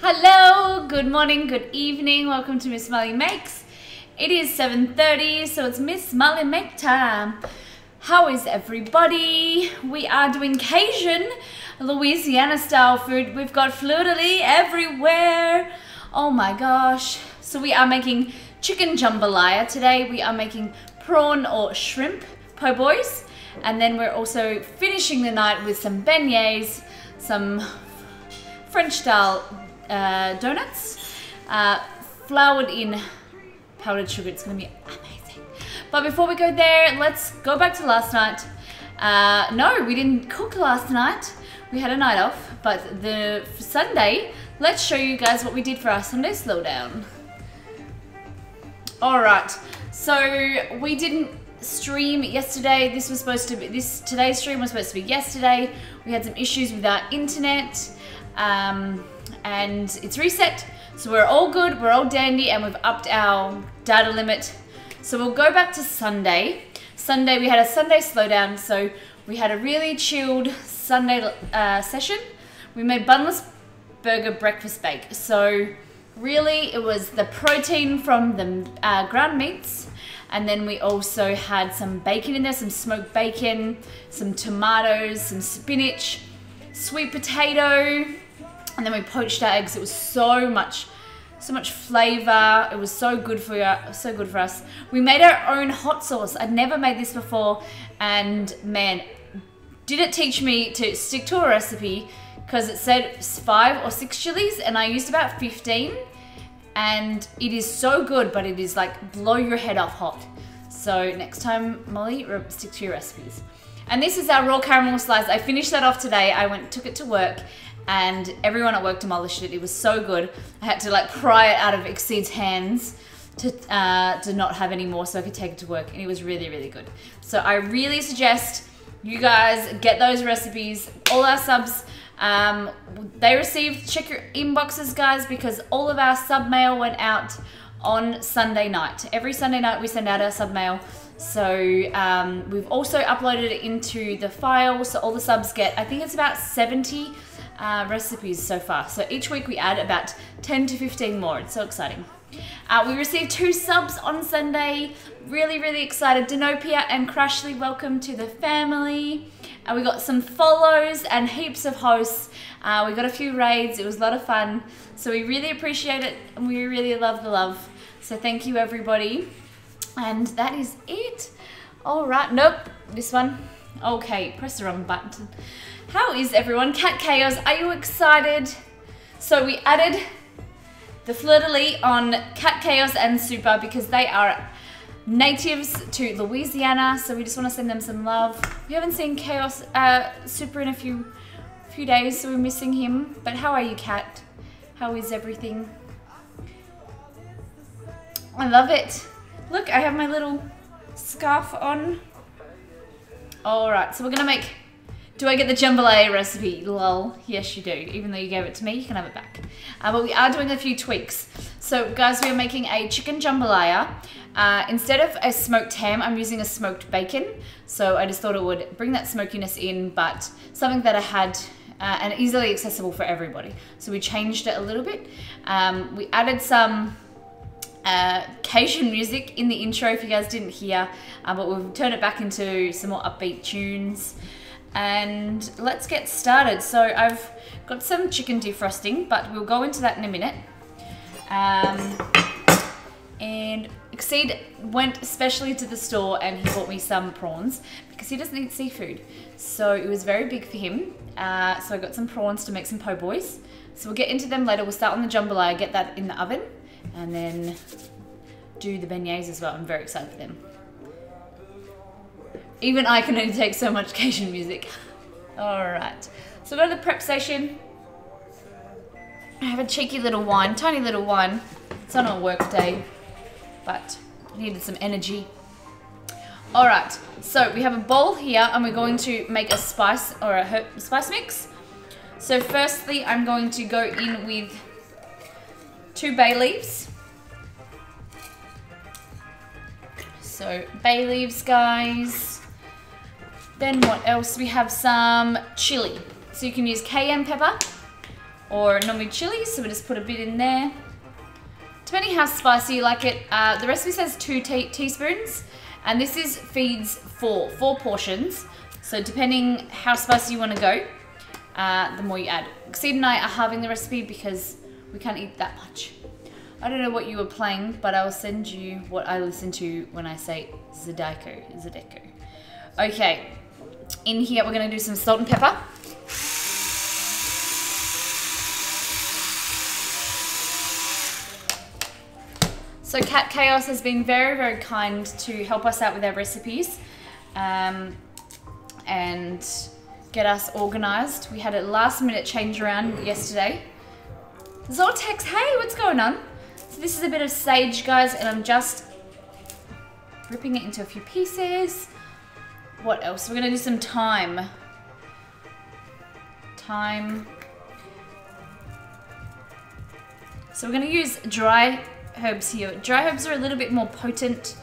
Hello, good morning, good evening. Welcome to Miss Molly Makes. It is 7:30, so it's Miss Molly Make time. How is everybody? We are doing Cajun, Louisiana style food. We've got fleur-de-lis everywhere. Oh my gosh. So we are making chicken jambalaya today. We are making prawn or shrimp po' boys. And then we're also finishing the night with some beignets, some French style donuts, floured in powdered sugar. It's gonna be amazing. But before we go there, let's go back to last night. No, we didn't cook last night. We had a night off, but for Sunday, let's show you guys what we did for our Sunday slowdown. All right, so we didn't stream yesterday. Today's stream was supposed to be yesterday. We had some issues with our internet. And it's reset, so we're all good, we're all dandy, and we've upped our data limit. So we'll go back to Sunday. Sunday we had a Sunday slowdown, so we had a really chilled Sunday session. We made bunless burger breakfast bake. So really it was the protein from the ground meats, and then we also had some bacon in there, some smoked bacon, some tomatoes, some spinach, sweet potato, and then we poached our eggs. It was so much flavor. It was so good for us. We made our own hot sauce. I'd never made this before, and man, did it teach me to stick to a recipe, because it said 5 or 6 chilies and I used about 15, and it is so good, but it is like blow your head off hot. So next time, Molly, stick to your recipes. And this is our raw caramel slice. I finished that off today. Took it to work, and everyone at work demolished it. It was so good. I had to like pry it out of Exceed's hands to not have any more so I could take it to work, and it was really, really good. So I really suggest you guys get those recipes. All our subs, check your inboxes, guys, because all of our sub mail went out on Sunday night. Every Sunday night we send out our sub mail. So we've also uploaded it into the file, so all the subs get, I think it's about 70 recipes so far. So each week we add about 10 to 15 more. It's so exciting. We received 2 subs on Sunday. Really, really excited. Denopia and Crashly, welcome to the family. We got some follows and heaps of hosts. We got a few raids. It was a lot of fun. So we really appreciate it, and we really love the love. So thank you, everybody. And that is it. All right, nope, this one. Okay, press the wrong button. How is everyone? Cat Chaos, are you excited? So we added the fleur-de-lis on Cat Chaos and Super because they are natives to Louisiana, so we just want to send them some love. We haven't seen Chaos Super in a few days, so we're missing him. But how are you, Cat? How is everything? I love it. Look, I have my little scarf on. All right, so we're gonna make, do I get the jambalaya recipe? Lol, yes you do. Even though you gave it to me, you can have it back. But we are doing a few tweaks. So guys, we are making a chicken jambalaya. Instead of a smoked ham, I'm using a smoked bacon. So I just thought it would bring that smokiness in, but something that I had and easily accessible for everybody. So we changed it a little bit. We added some Cajun music in the intro if you guys didn't hear, but we've turned it back into some more upbeat tunes, and let's get started. So I've got some chicken defrosting, but we'll go into that in a minute. And Exceed went especially to the store and he bought me some prawns because he doesn't eat seafood, so it was very big for him. So I got some prawns to make some po' boys, so we'll get into them later. We'll start on the jambalaya, get that in the oven, and then do the beignets as well. I'm very excited for them. Even I can only take so much Cajun music. All right, so go to the prep station. I have a cheeky little wine, tiny little wine. It's on a work day, but I needed some energy. All right, so we have a bowl here, and we're going to make a spice or a herb spice mix. So firstly, I'm going to go in with 2 bay leaves. So bay leaves, guys. Then what else? We have some chili. So you can use cayenne pepper, or normally chili, so we just put a bit in there. Depending how spicy you like it, the recipe says 2 teaspoons, and this feeds four portions. So depending how spicy you want to go, the more you add. Exceed and I are halving the recipe because we can't eat that much. I don't know what you were playing, but I will send you what I listen to when I say Zydeco. Okay, in here we're going to do some salt and pepper. So Cat Chaos has been very, very kind to help us out with our recipes and get us organised. We had a last minute change around yesterday. Zortex, hey, what's going on? So this is a bit of sage, guys, and I'm just ripping it into a few pieces. What else? We're going to do some thyme. So we're going to use dry herbs here. Dry herbs are a little bit more potent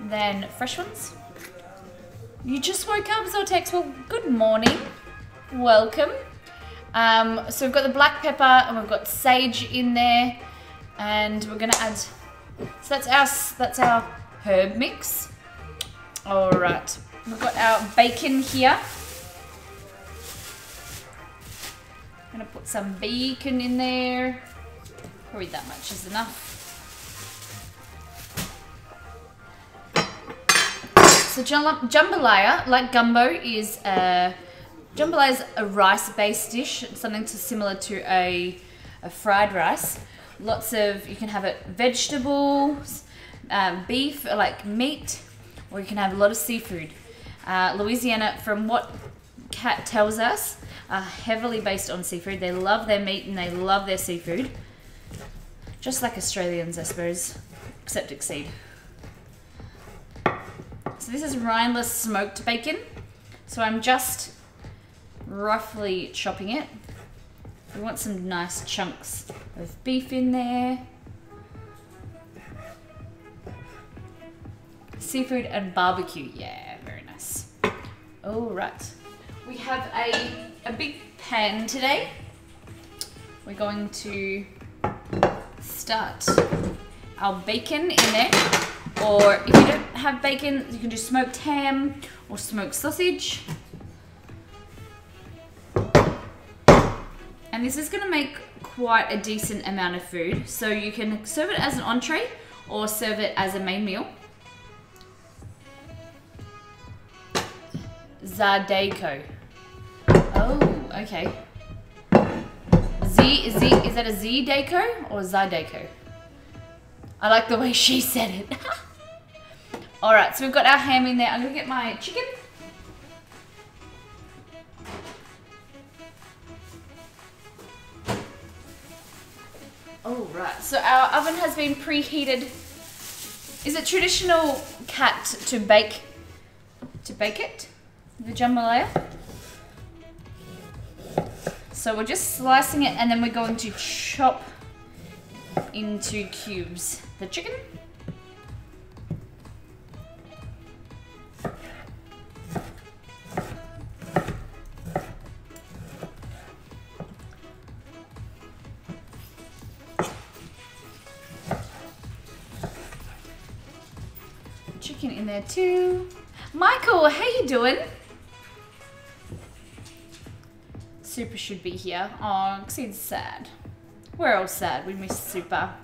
than fresh ones. You just woke up, Zortex. Well, good morning. Welcome. So we've got the black pepper and we've got sage in there, and we're gonna add. So that's our herb mix. All right. We've got our bacon here. I'm gonna put some bacon in there. Probably that much is enough. So jambalaya, like gumbo, is jambalaya is a rice-based dish, something similar to a fried rice. You can have it vegetables, beef, like meat, or you can have a lot of seafood. Louisiana, from what Kat tells us, are heavily based on seafood. They love their meat and they love their seafood. Just like Australians, I suppose, except exceed. So this is rineless smoked bacon. So I'm just roughly chopping it. We want some nice chunks of beef in there. Seafood and barbecue, yeah, very nice. All right, we have a big pan today. We're going to start our bacon in there. Or if you don't have bacon, you can do smoked ham or smoked sausage. And this is going to make quite a decent amount of food. So you can serve it as an entree or serve it as a main meal. Zydeco. Oh, okay. Is that a Zydeco or Zydeco? I like the way she said it. All right, so we've got our ham in there. I'm gonna get my chicken. All right, so our oven has been preheated. Is it traditional, Cat, to bake it, the jambalaya? So we're just slicing it, and then we're going to chop into cubes the chicken. Chicken in there too. Michael, how you doing? Super should be here. Oh, Exceed's sad. We're all sad. We miss Super.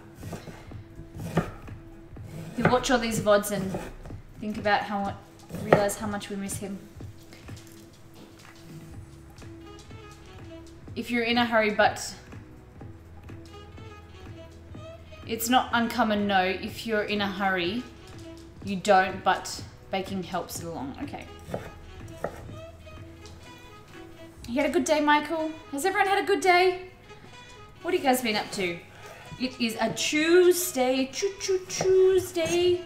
You watch all these VODs and think about realize how much we miss him. If you're in a hurry, but it's not uncommon, no. If you're in a hurry, you don't, but baking helps it along. Okay. You had a good day, Michael? Has everyone had a good day? What have you guys been up to? It is a Tuesday, Tuesday.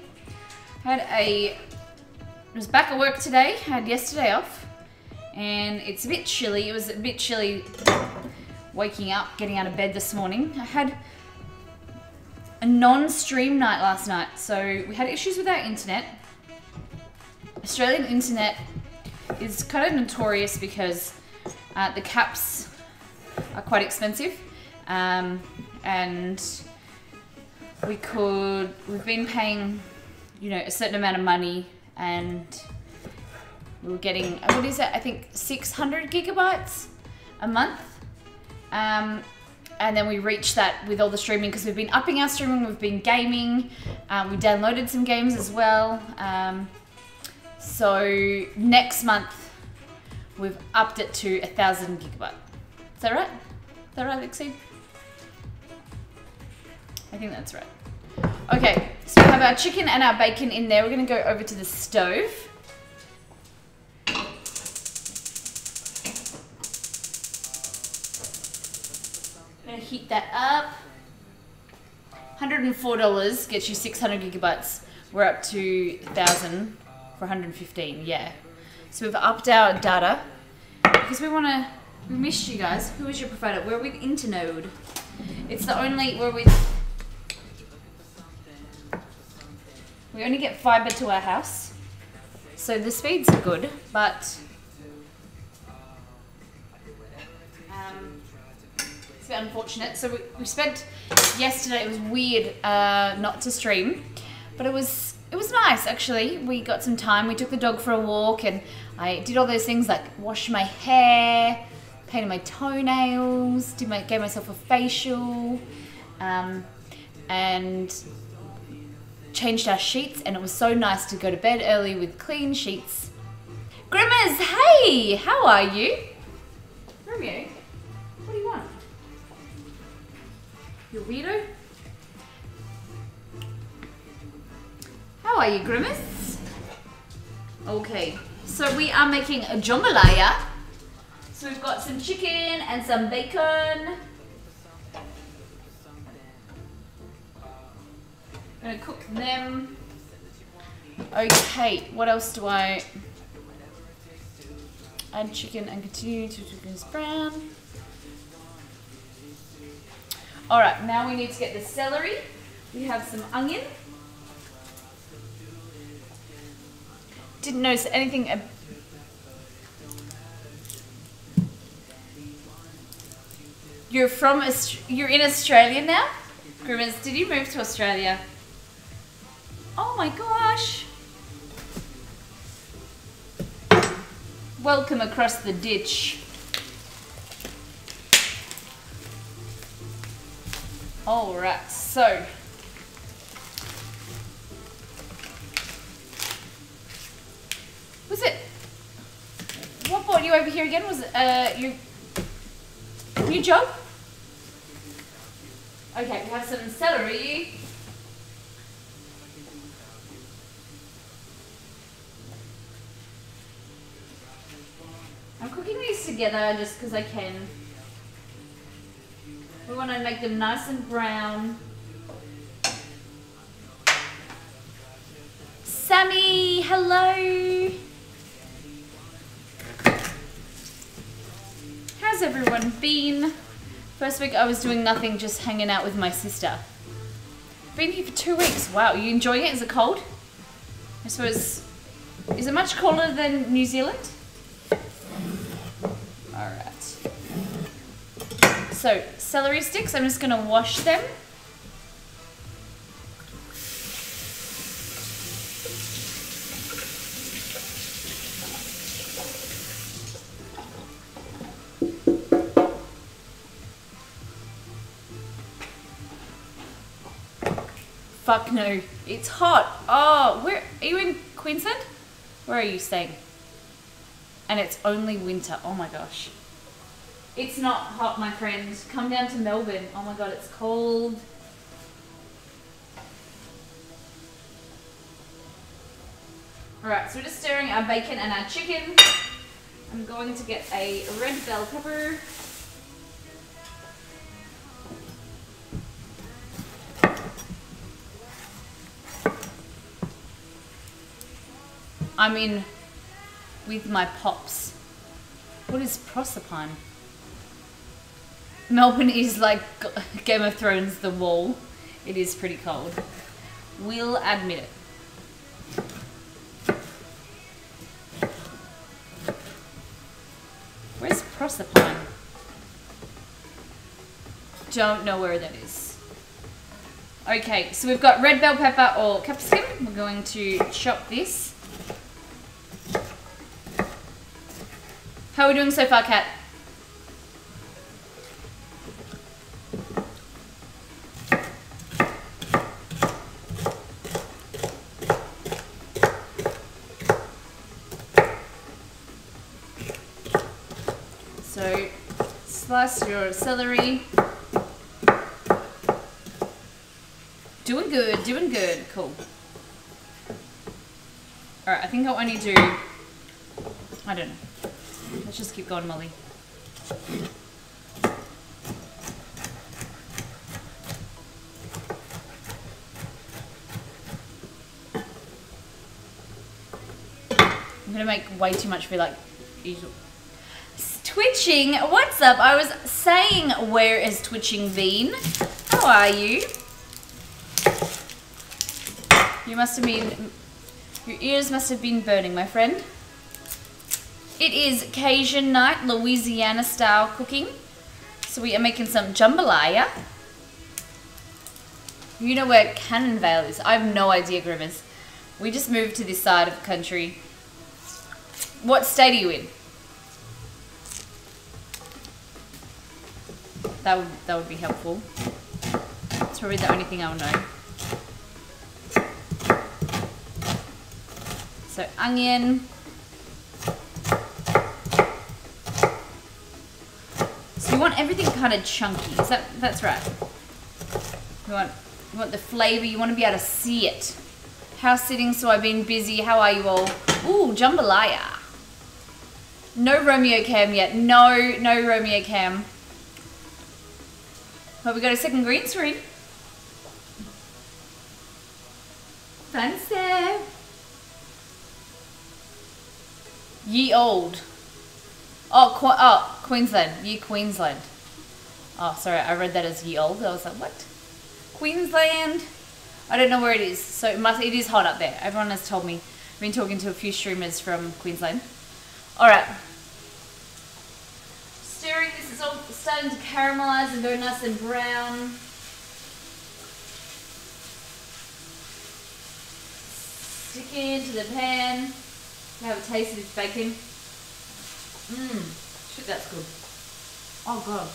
Was back at work today, had yesterday off, and it's a bit chilly. It was a bit chilly waking up, getting out of bed this morning. I had a non-stream night last night, so we had issues with our internet. Australian internet is kind of notorious because the caps are quite expensive. and we've been paying, you know, a certain amount of money, and we were getting, what is it? I think 600 gigabytes a month. And then we reached that with all the streaming, because we've been upping our streaming, we've been gaming, we downloaded some games as well. So next month, we've upped it to 1,000 gigabyte. Is that right? Is that right, Lexi? I think that's right. Okay, so we have our chicken and our bacon in there. We're gonna go over to the stove. I'm gonna heat that up. $104 gets you 600 gigabytes. We're up to 1,000 for 115, yeah. So we've upped our data because we missed you guys. Who is your provider? We're with Internode. It's the only, we only get fiber to our house. So the speeds are good, but it's a bit unfortunate. So we spent yesterday, it was weird not to stream, but it was nice actually. We got some time, we took the dog for a walk, and I did all those things like wash my hair, painted my toenails, gave myself a facial, and changed our sheets, and it was so nice to go to bed early with clean sheets. Grimmers, hey, how are you? Romeo, what do you want? You weirdo? How are you, Grimmers? Okay, so we are making a jambalaya. So we've got some chicken and some bacon. I'm gonna cook them. Okay, what else do I add? Chicken and continue to cook this brown. All right, now we need to get the celery. We have some onion. Didn't notice anything. You're in Australia now? Grimmers, did you move to Australia? Oh my gosh. Welcome across the ditch. All right, so was it, what brought you over here again? Was it your new job? Okay, we have some celery. I'm cooking these together just because I can. We want to make them nice and brown. Sammy, hello. How's everyone been? First week I was doing nothing, just hanging out with my sister. Been here for 2 weeks. Wow, you enjoying it? Is it cold? I suppose, is it much colder than New Zealand? All right. So, celery sticks, I'm just gonna wash them. Fuck no, it's hot. Oh, where are you in Queensland? Where are you staying? And it's only winter. Oh my gosh. It's not hot, my friend. Come down to Melbourne. Oh my god, it's cold. Alright, so we're just stirring our bacon and our chicken. I'm going to get a red bell pepper. I'm in with my pops. What is Proserpine? Melbourne is like Game of Thrones, the wall. It is pretty cold. We'll admit it. Where's Proserpine? don't know where that is. Okay, so we've got red bell pepper or capsicum. We're going to chop this. How are we doing so far, Kat? So, slice your celery. Doing good, doing good. Cool. Alright, I think I'll only do... I don't know. Let's just keep going, Molly. I'm gonna make way too much for like usual. Twitching, what's up? I was saying, where is Twitching been? How are you? You must have been, your ears must have been burning, my friend. It is Cajun night, Louisiana style cooking. So we are making some jambalaya. You know where Cannonvale is? I have no idea, Grimmers. We just moved to this side of the country. What state are you in? That would be helpful. It's probably the only thing I'll know. So onion. So you want everything kind of chunky. That's right. You want the flavor. You want to be able to see it. House sitting, so I've been busy. How are you all? Ooh, jambalaya. No Romeo Cam yet. No Romeo Cam. But we got a second green screen. Fancy. Ye old. Oh, Queensland. Ye Queensland. Oh, sorry, I read that as ye old. I was like, what? Queensland? I don't know where it is. So it is hot up there. Everyone has told me. I've been talking to a few streamers from Queensland. Alright. Stirring, this is all starting to caramelize and go nice and brown. Stick it into the pan. Have a taste of this bacon. Shit, that's good. Oh god.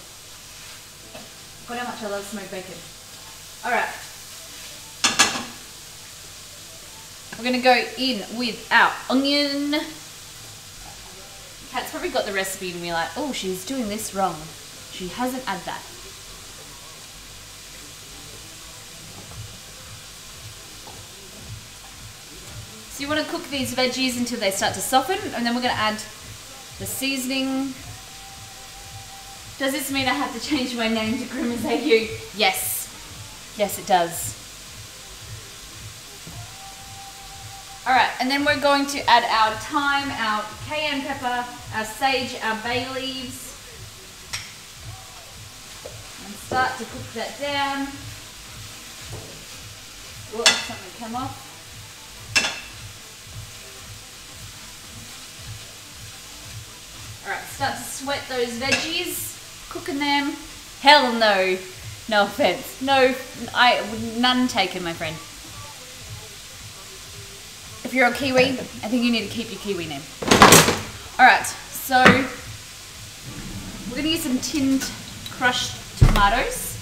God, how much I love smoked bacon. Alright. We're going to go in with our onion. Kat's probably got the recipe and we're like, oh, she's doing this wrong. She hasn't added that. So you want to cook these veggies until they start to soften, and then we're going to add the seasoning. Does this mean I have to change my name to Grimmers AU? Yes. Yes, it does. Alright, and then we're going to add our thyme, our cayenne pepper, our sage, our bay leaves. And start to cook that down. Whoops, something came off. Alright, start to sweat those veggies, cooking them. Hell no. No offense. No, none taken, my friend. If you're a Kiwi, I think you need to keep your Kiwi name. Alright, so we're going to use some tinned crushed tomatoes.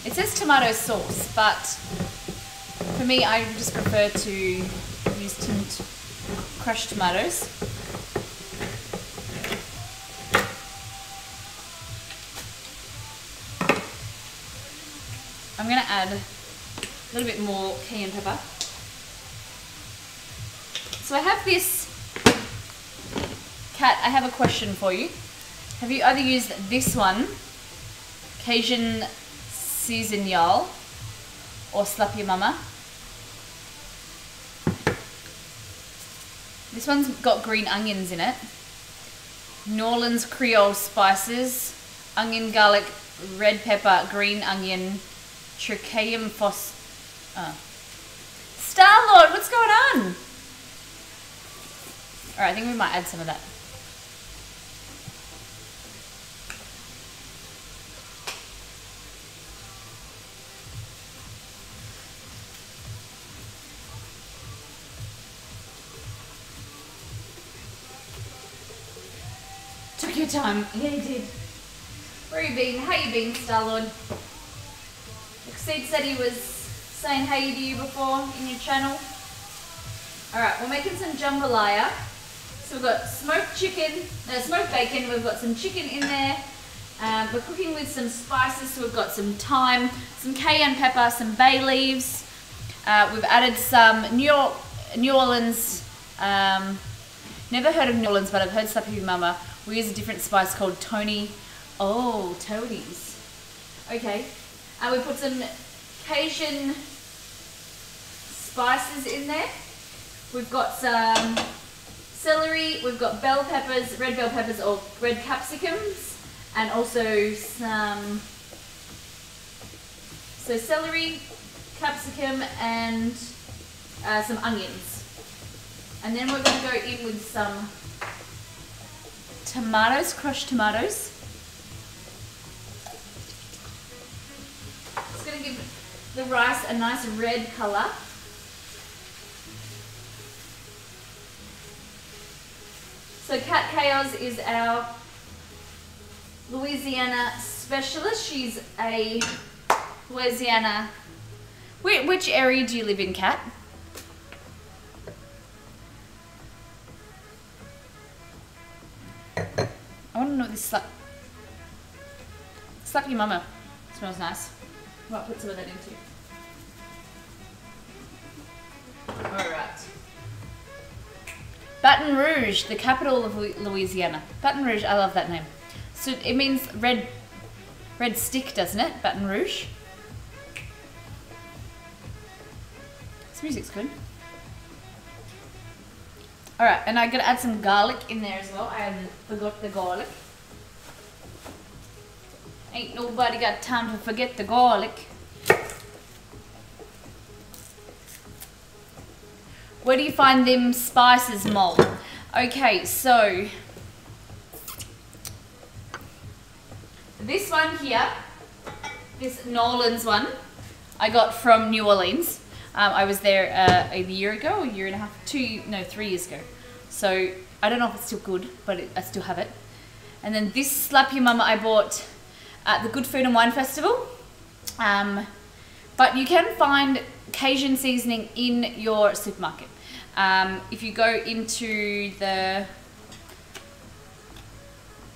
It says tomato sauce, but for me, I just prefer to use tinned crushed tomatoes. I'm going to add a little bit more cayenne pepper. So I have this, Kat, I have a question for you. Have you either used this one, Cajun Seasonal, or Slap Your Mama? This one's got green onions in it. New Orleans Creole spices, onion, garlic, red pepper, green onion, trichum fos... Star-Lord, what's going on? Alright, I think we might add some of that. Took your time. Yeah, you did. Where you been? How you been, Starlord? Exceed said he was saying hey to you before in your channel. Alright, we're making some jambalaya. So we've got smoked bacon, we've got some chicken in there. We're cooking with some spices, so we've got some thyme, some cayenne pepper, some bay leaves. We've added some New Orleans, never heard of New Orleans, but I've heard Slappy Mama. We use a different spice called Tony. Oh, toadies. Okay. We put some Cajun spices in there. We've got some celery, we've got bell peppers, red bell peppers or red capsicums, and also some, so celery, capsicum, and some onions. And then we're going to go in with some tomatoes, crushed tomatoes. It's going to give the rice a nice red colour. So Kat Chaos is our Louisiana specialist. She's a Louisiana. Which area do you live in, Kat? I want to know what this Slappy Mama smells nice. Might put some of that in too. Alright. Baton Rouge, the capital of Louisiana. Baton Rouge, I love that name. So it means red stick, doesn't it? Baton Rouge. This music's good. Alright, and I'm going to add some garlic in there as well. I forgot the garlic. Ain't nobody got time to forget the garlic. Where do you find them spices, Mol? Okay, so this one here, this Nolan's one, I got from New Orleans. I was there a year ago, a year and a half, 3 years ago. So I don't know if it's still good, but I still have it. And then this Slappy Mama I bought at the Good Food and Wine Festival. But you can find Cajun seasoning in your supermarket. If you go into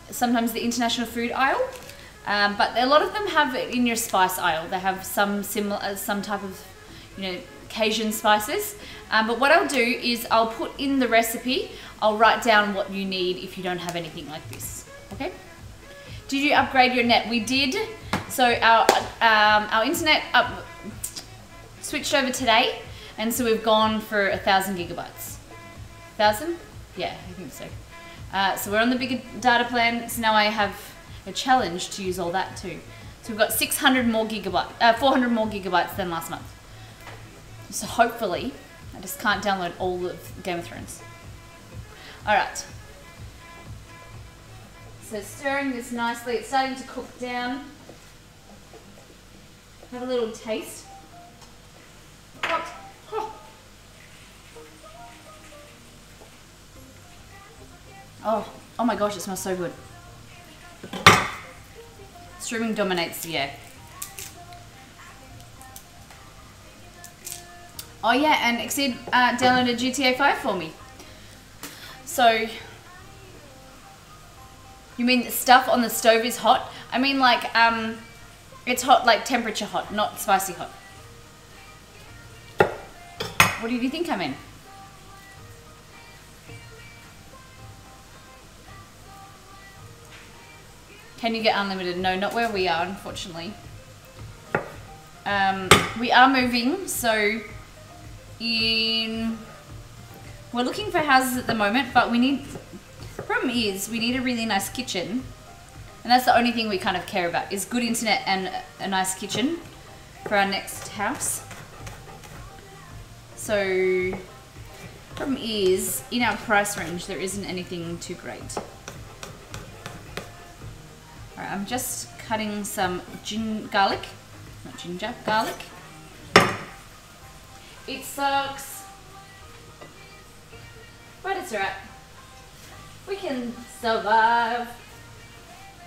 sometimes the international food aisle, but a lot of them have it in your spice aisle. They have some type of, Cajun spices. But what I'll do is I'll put in the recipe, I'll write down what you need if you don't have anything like this, okay? Did you upgrade your net? We did. So our internet switched over today, and so we've gone for 1,000 gigabytes. 1,000? Yeah, I think so. So we're on the bigger data plan, so now I have a challenge to use all that too. So we've got 400 more gigabytes than last month. So hopefully, I just can't download all of Game of Thrones. Alright. So stirring this nicely, it's starting to cook down. Have a little taste. Oh my gosh, it smells so good. Streaming dominates the air. Oh yeah, and Exceed downloaded GTA 5 for me. So, you mean stuff on the stove is hot? I mean like, it's hot like temperature hot, not spicy hot. What do you think I'm in? Can you get unlimited? No, not where we are, unfortunately. We are moving, so we're looking for houses at the moment, but the problem is we need a really nice kitchen, and that's the only thing we kind of care about, is good internet and a nice kitchen for our next house. So, problem is, in our price range, there isn't anything too great. Alright, I'm just cutting some garlic. Not ginger, garlic. It sucks. But it's alright. We can survive.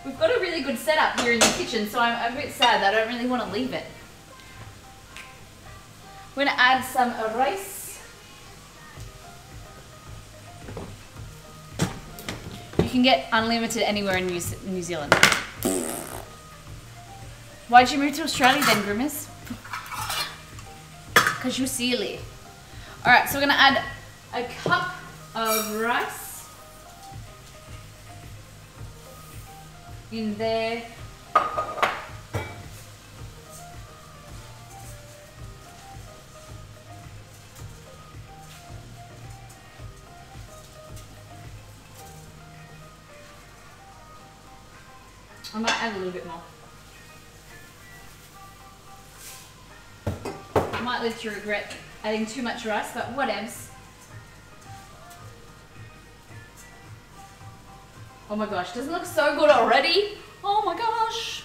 We've got a really good setup here in the kitchen, so I'm a bit sad that I don't really want to leave it. We're going to add some rice. You can get unlimited anywhere in New Zealand. Why'd you move to Australia then, Grimace? Because you're silly. Alright, so we're going to add a cup of rice in there. I might add a little bit more. I might live to regret adding too much rice, but whatevs. Oh my gosh, doesn't it look so good already? Oh my gosh.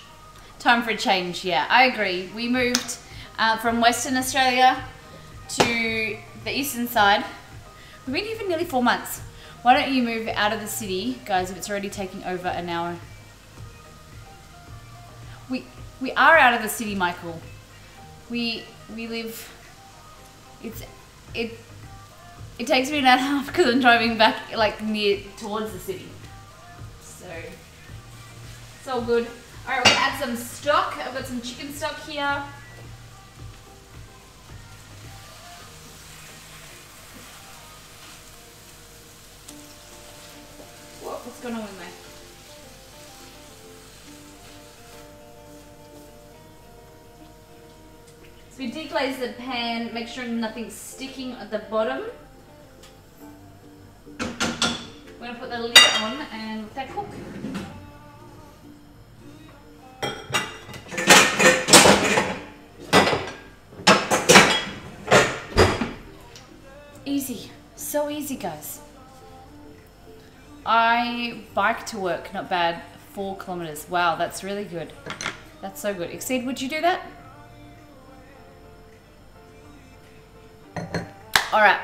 Time for a change, yeah, I agree. We moved from Western Australia to the eastern side. We've been here for nearly 4 months. Why don't you move out of the city, guys, if it's already taking over an hour? We are out of the city, Michael. We live, it takes me an hour and a half because I'm driving back like near towards the city. So it's all good. All right, we're gonna add some stock. I've got some chicken stock here. What's going on with me? So we deglaze the pan, make sure nothing's sticking at the bottom. We're gonna put the lid on and let that cook. Easy, so easy, guys. I bike to work, not bad, 4 kilometers. Wow, that's really good. That's so good. Exceed, would you do that? All right,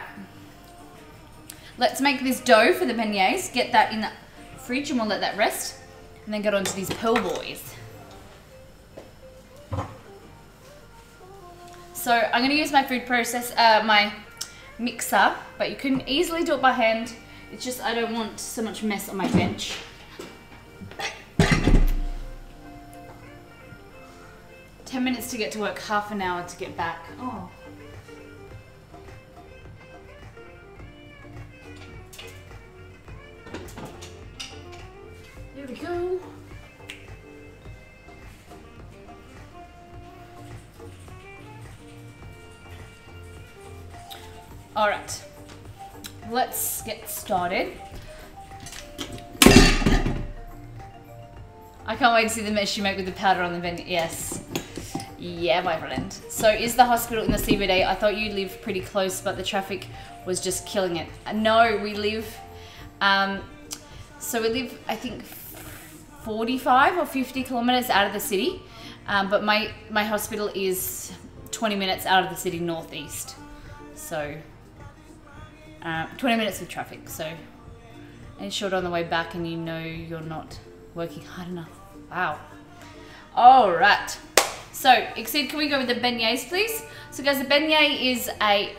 let's make this dough for the beignets. Get that in the fridge and we'll let that rest. And then get on to these po' boys. So I'm gonna use my food my mixer, but you can easily do it by hand. It's just I don't want so much mess on my bench. "10 minutes to get to work, half an hour to get back." Oh. There we go. All right, let's get started. I can't wait to see the mess you make with the powder on the beignet. Yes. Yeah, my friend. So is the hospital in the CBD? I thought you lived pretty close, but the traffic was just killing it. No, we live, so we live, I think, 45 or 50 kilometers out of the city, but my hospital is 20 minutes out of the city northeast. So 20 minutes with traffic, so, and it's short on the way back and you know you're not working hard enough. Wow. All right. So, Exceed, can we go with the beignets, please? So guys, the beignet is a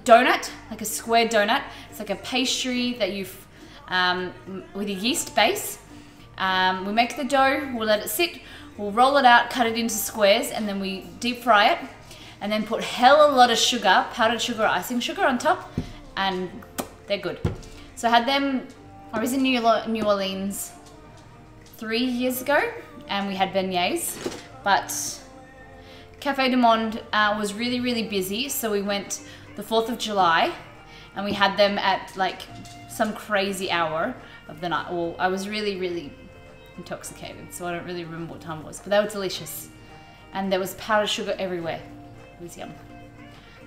donut, like a square donut. It's like a pastry that you've, with a yeast base. We make the dough, we'll let it sit, we'll roll it out, cut it into squares, and then we deep fry it, and then put hell a lot of sugar, powdered sugar or icing sugar on top, and they're good. So I had them, I was in New Orleans 3 years ago, and we had beignets, but Cafe du Monde was really, really busy, so we went the 4th of July, and we had them at like some crazy hour of the night. Well, I was really, really intoxicated, so I don't really remember what time it was, but they were delicious. And there was powdered sugar everywhere. It was yum.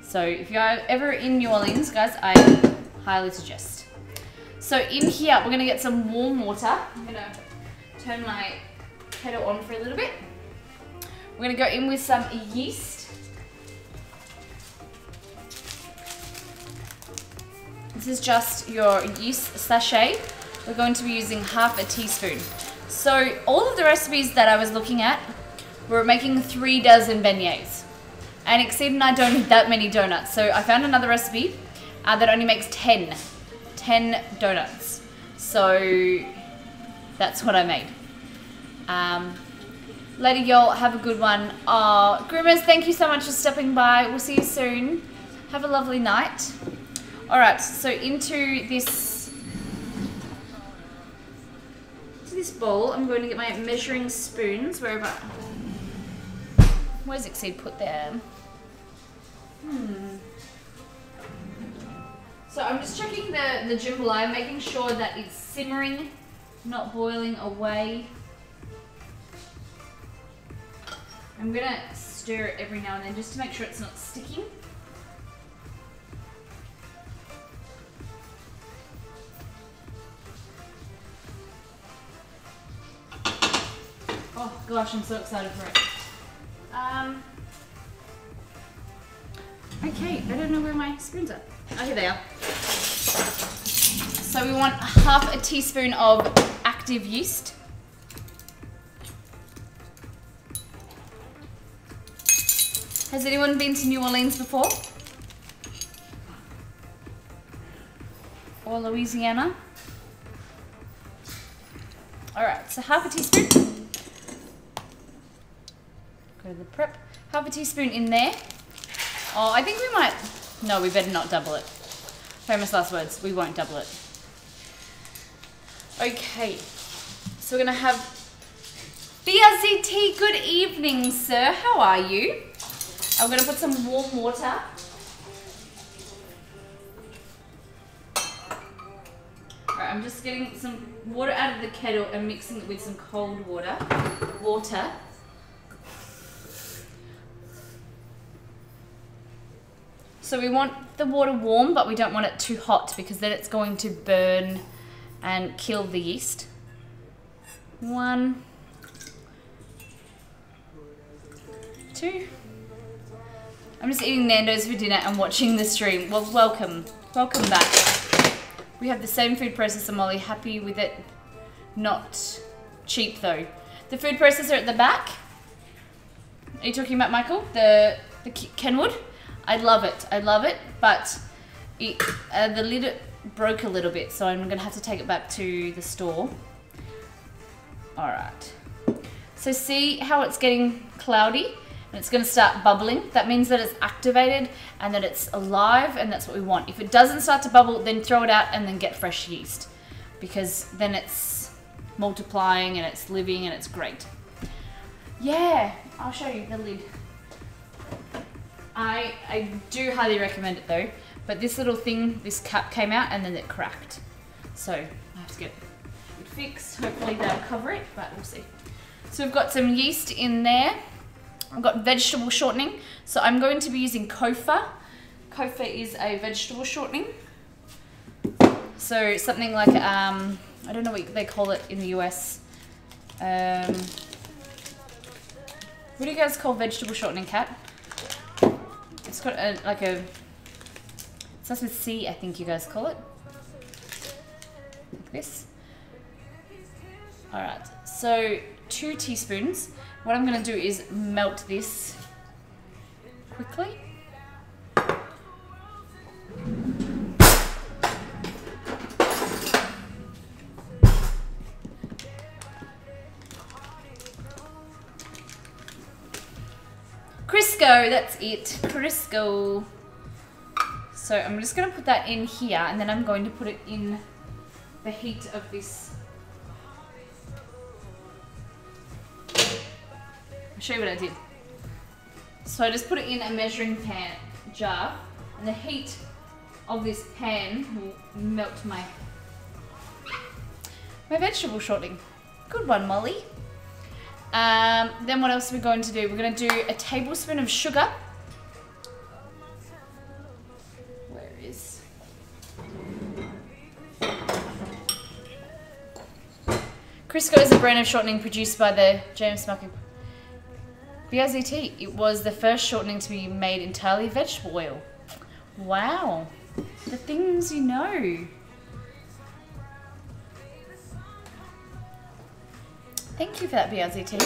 So if you're ever in New Orleans, guys, I highly suggest. So in here, we're gonna get some warm water. I'm gonna turn my kettle on for a little bit. We're gonna go in with some yeast. This is just your yeast sachet. we're going to be using half a teaspoon. So all of the recipes that I was looking at were making 3 dozen beignets. And Exceed and I don't need that many donuts. So I found another recipe that only makes 10 donuts. So that's what I made. Later, y'all, have a good one. Groomers, thank you so much for stopping by. We'll see you soon. Have a lovely night. All right, so into this bowl, I'm going to get my measuring spoons. Where's Exceed put there? So I'm just checking the jambalaya, making sure that it's simmering, not boiling away. I'm gonna stir it every now and then just to make sure it's not sticking. Oh gosh, I'm so excited for it. Okay, I don't know where my spoons are. Oh, here they are. So we want half a teaspoon of active yeast. Has anyone been to New Orleans before? Or Louisiana? Alright, so half a teaspoon. Go to the prep. Half a teaspoon in there. Oh, I think we might... No, we better not double it. Famous last words. We won't double it. Okay. So we're going to have... BRZT, good evening, sir. How are you? I'm going to put some warm water. Alright, I'm just getting some water out of the kettle and mixing it with some cold water. So we want the water warm, but we don't want it too hot because then it's going to burn and kill the yeast. 1, 2. I'm just eating Nando's for dinner and watching the stream. Well, welcome back. We have the same food processor, Molly. Happy with it. Not cheap though. The food processor at the back. Are you talking about, Michael? The Kenwood? I love it, but the lid broke a little bit, so I'm gonna have to take it back to the store. All right. So see how it's getting cloudy and it's gonna start bubbling? That means that it's activated and that it's alive, and that's what we want. If it doesn't start to bubble, then throw it out and then get fresh yeast, because then it's multiplying and it's living and it's great. Yeah, I'll show you the lid. I do highly recommend it though, but this little thing, this cap came out and then it cracked. So I have to get it fixed. Hopefully they'll cover it, but we'll see. So we've got some yeast in there. I've got vegetable shortening. So I'm going to be using Kofa. Kofa is a vegetable shortening. So something like, I don't know what they call it in the US. What do you guys call vegetable shortening, Kat? It's got it starts with C, I think you guys call it. Like this. Alright, so 2 teaspoons. What I'm going to do is melt this quickly. Crisco, that's it. Crisco. So I'm just going to put that in here, and then I'm going to put it in the heat of this. I'll show you what I did. So I just put it in a measuring pan jar, and the heat of this pan will melt my vegetable shortening. Good one, Molly. Then what else are we going to do? We're going to do a tablespoon of sugar. Where is... Crisco is a brand of shortening produced by the James Market. BRZT, it was the first shortening to be made entirely of vegetable oil. Wow, the things you know. Thank you for that, BRZT.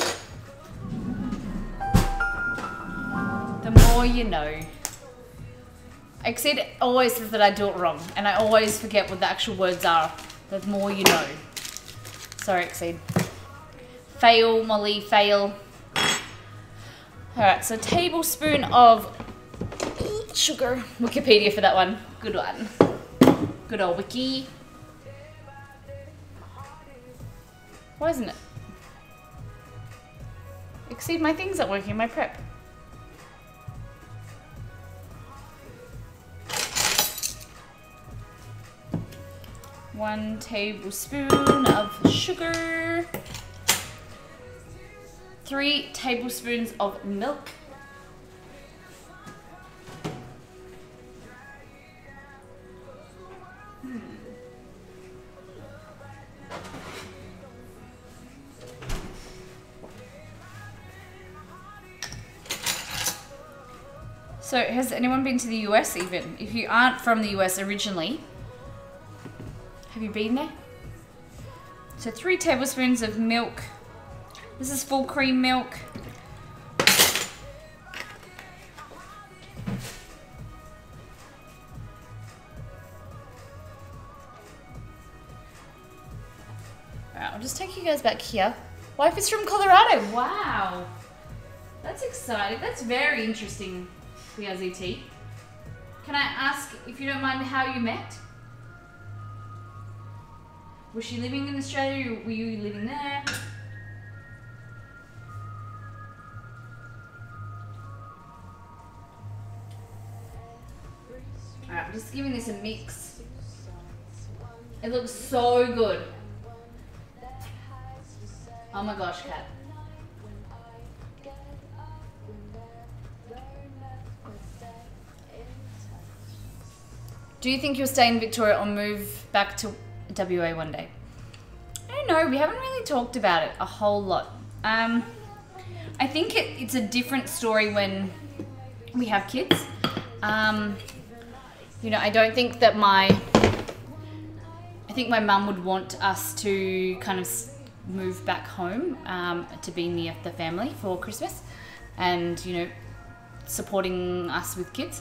The more you know. Exceed always says that I do it wrong, and I always forget what the actual words are. The more you know. Sorry, Exceed. Fail, Molly, fail. Alright, so tablespoon of sugar. Wikipedia for that one. Good one. Good old wiki. Why isn't it? Exceed, my thing's not working, my prep. One tablespoon of sugar. 3 tablespoons of milk. So has anyone been to the US even? If you aren't from the US originally, have you been there? So 3 tablespoons of milk. This is full cream milk. Alright, I'll just take you guys back here. Wife is from Colorado. Wow. That's exciting. That's very interesting, BRZT. Can I ask, if you don't mind, how you met? Was she living in Australia or were you living there? Alright, I'm just giving this a mix. It looks so good. Oh my gosh, Kat. Do you think you'll stay in Victoria or move back to WA one day? I don't know, we haven't really talked about it a whole lot. I think it's a different story when we have kids. You know, I don't think that I think my mum would want us to kind of move back home to be near the family for Christmas and, you know, supporting us with kids.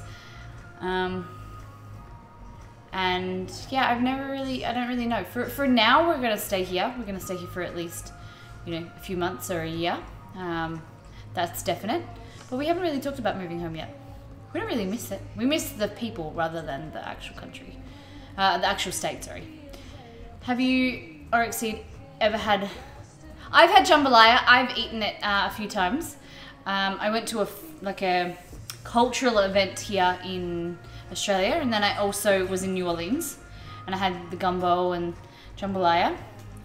And yeah, I don't really know. For now, we're gonna stay here. We're gonna stay here for at least, you know, a few months or a year. That's definite. But we haven't really talked about moving home yet. We don't really miss it. We miss the people rather than the actual country, the actual state. Sorry. Have you, or Exceed, ever had? I've had jambalaya. I've eaten it a few times. I went to a cultural event here in Australia, and then I also was in New Orleans, and I had the gumbo and jambalaya,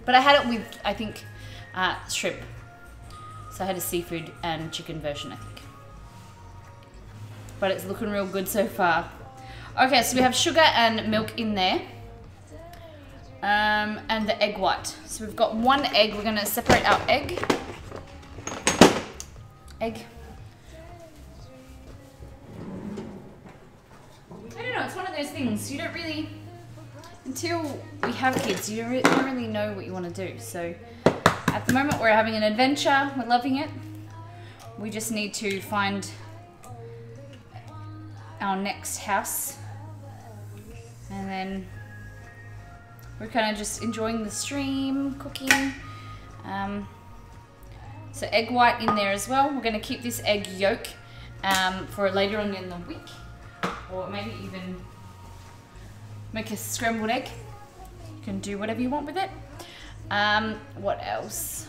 but I had it with, I think, shrimp. So I had a seafood and chicken version, I think. But it's looking real good so far. Okay, so we have sugar and milk in there, and the egg white. So we've got 1 egg. We're gonna separate our egg. I don't know, it's one of those things, you don't really, until we have kids, you don't really know what you want to do. So at the moment we're having an adventure, we're loving it. We just need to find our next house, and then we're kind of just enjoying the stream, cooking. So egg white in there as well. We're going to keep this egg yolk for later on in the week, or maybe even make a scrambled egg. You can do whatever you want with it. What else?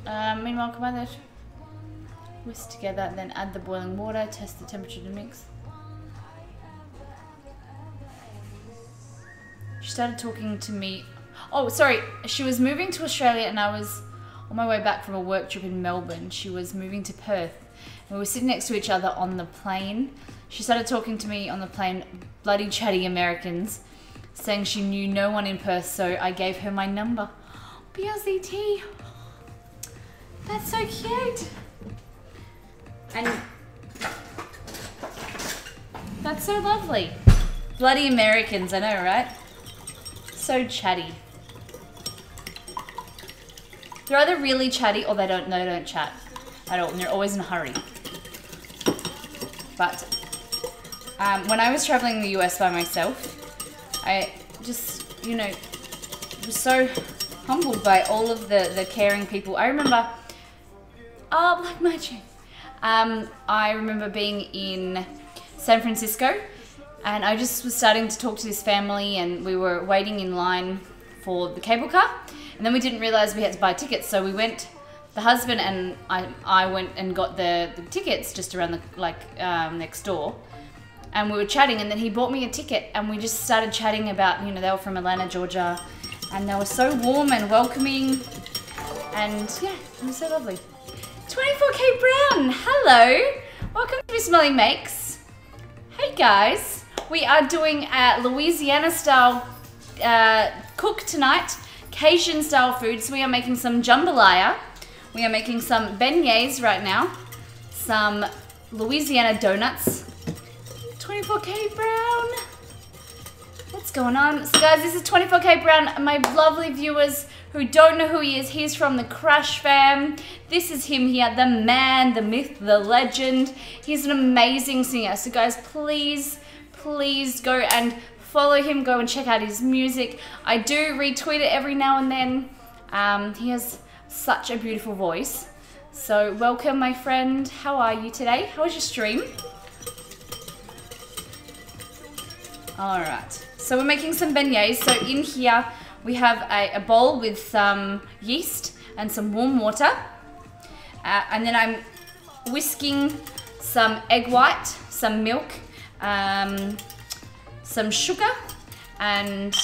Meanwhile, combine that whisk together and then add the boiling water, test the temperature to mix. She started talking to me. Oh, sorry, she was moving to Australia and I was on my way back from a work trip in Melbourne. She was moving to Perth and we were sitting next to each other on the plane. She started talking to me on the plane, bloody chatty Americans, saying she knew no one in Perth, so I gave her my number. BRZT. That's so cute. And that's so lovely. Bloody Americans, I know, right? So chatty. They're either really chatty or they don't chat at all, and they're always in a hurry. But when I was traveling in the US by myself, I just, you know, was so humbled by all of the caring people. I remember, oh, Black Magic. I remember being in San Francisco, and I just was starting to talk to this family, and we were waiting in line for the cable car, and then we didn't realize we had to buy tickets, so we went, the husband and I went and got the tickets just around the next door, and we were chatting, and then he bought me a ticket, and we just started chatting about, you know, they were from Atlanta, Georgia, and they were so warm and welcoming, and yeah, it was so lovely. 24K Brown, hello, welcome to Miss Molly Makes. Hey guys, we are doing a Louisiana style cook tonight, Cajun style food. So we are making some jambalaya, we are making some beignets right now, some Louisiana donuts. 24K Brown, what's going on? So guys, this is 24K Brown, my lovely viewers who don't know who he is. He's from the Crash fam. This is him here, the man, the myth, the legend. He's an amazing singer. So guys, please go and follow him, go and check out his music. I do retweet it every now and then. He has such a beautiful voice. So welcome, my friend. How are you today? How was your stream? All right, so we're making some beignets. So in here, we have a bowl with some yeast and some warm water. And then I'm whisking some egg white, some milk, some sugar, and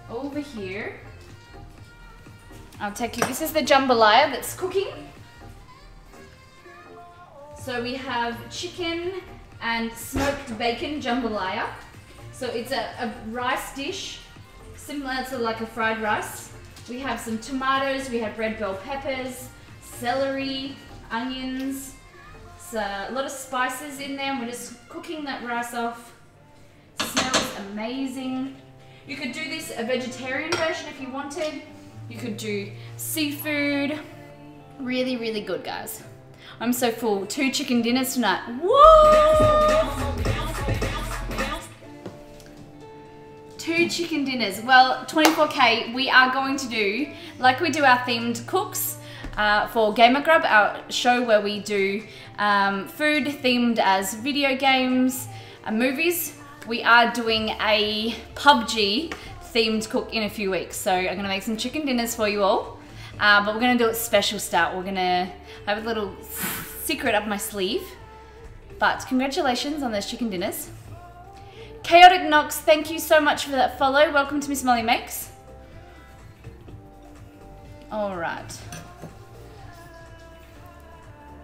over here, I'll take you, this is the jambalaya that's cooking. So we have chicken and smoked bacon jambalaya. So it's a rice dish, similar to like a fried rice. We have some tomatoes, we have red bell peppers, celery, onions, so a lot of spices in there, and we're just cooking that rice off. Smells amazing. You could do this a vegetarian version if you wanted. You could do seafood. Really, really good, guys. I'm so full. 2 chicken dinners tonight. Whoa! 2 chicken dinners. Well, 24K, we are going to do, like we do our themed cooks for Gamer Grub, our show where we do food themed as video games and movies. We are doing a PUBG themed cook in a few weeks. So I'm gonna make some chicken dinners for you all. But we're gonna do it special style. We're gonna have a little secret up my sleeve. But congratulations on those chicken dinners. Chaotic Knox, thank you so much for that follow. Welcome to Miss Molly Makes. All right.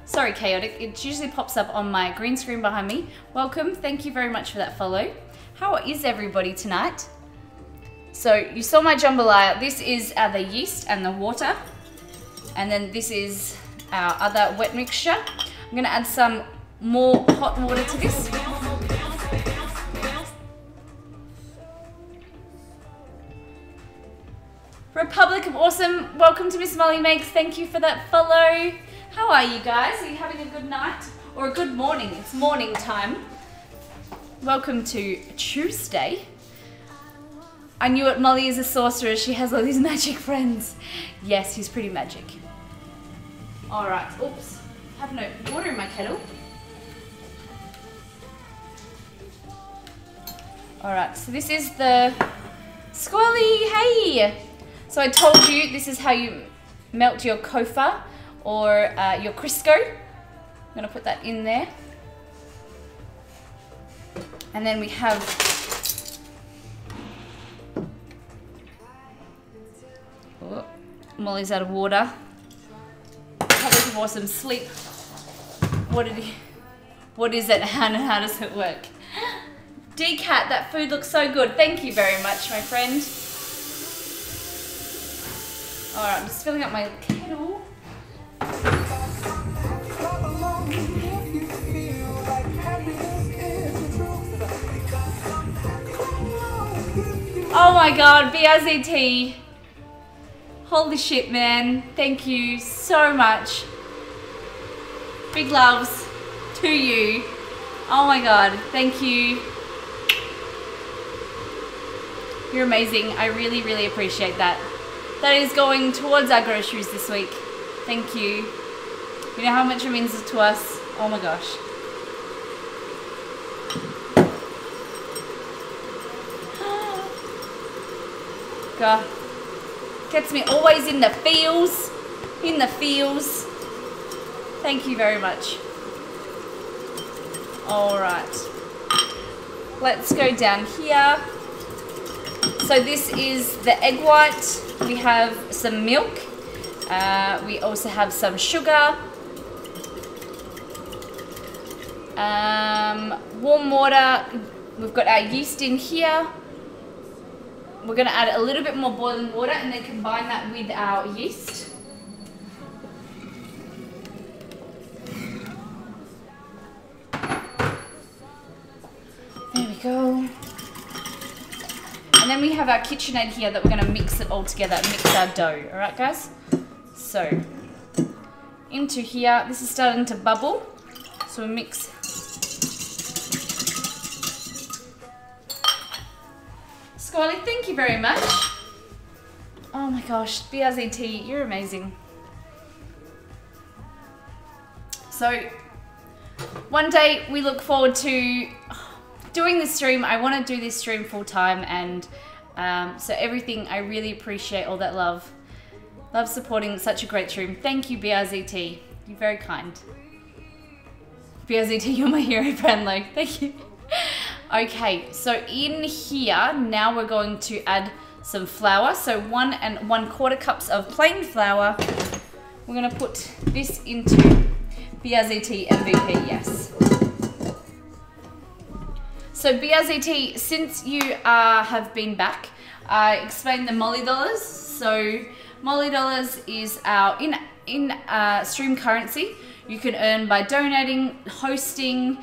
Sorry, Chaotic, it usually pops up on my green screen behind me. Welcome, thank you very much for that follow. How is everybody tonight? So you saw my jambalaya. This is the yeast and the water. And then this is our other wet mixture. I'm gonna add some more hot water to this. Republic of Awesome, welcome to Miss Molly Makes. Thank you for that follow. How are you guys? Are you having a good night or a good morning? It's morning time. Welcome to Tuesday. I knew it, Molly is a sorceress. She has all these magic friends. Yes, he's pretty magic. All right, oops. I have no water in my kettle. All right, so this is the Squally, hey! So I told you this is how you melt your kofa or your Crisco. I'm gonna put that in there. And then we have Molly's out of water. Republic of Awesome, sleep. What is it, and how does it work? D-Cat, that food looks so good. Thank you very much, my friend. All right, I'm just filling up my kettle. Oh my God, BRZT. Holy shit, man. Thank you so much. Big loves to you. Oh my God, thank you. You're amazing. I really, really appreciate that. That is going towards our groceries this week. Thank you. You know how much it means to us? Oh my gosh. God. Gets me always in the feels. In the feels. Thank you very much. Alright. Let's go down here. So this is the egg white. We have some milk. We also have some sugar. Warm water. We've got our yeast in here. We're going to add a little bit more boiling water and then combine that with our yeast. There we go. And then we have our KitchenAid here that we're going to mix it all together and mix our dough. All right, guys? So, into here. This is starting to bubble. So we mix. Squally, thank you very much. Oh my gosh, BRZT, you're amazing. So, one day we look forward to doing this stream. I want to do this stream full time, and so everything, I really appreciate all that love. Love supporting such a great stream. Thank you, BRZT. You're very kind. BRZT, you're my hero, Brownlow. Thank you. Okay, so in here, now we're going to add some flour. So 1 1/4 cups of plain flour. We're going to put this into BRZT MVP, yes. So BRZT, since you have been back, I explained the Molly Dollars. So Molly Dollars is our stream currency. You can earn by donating, hosting,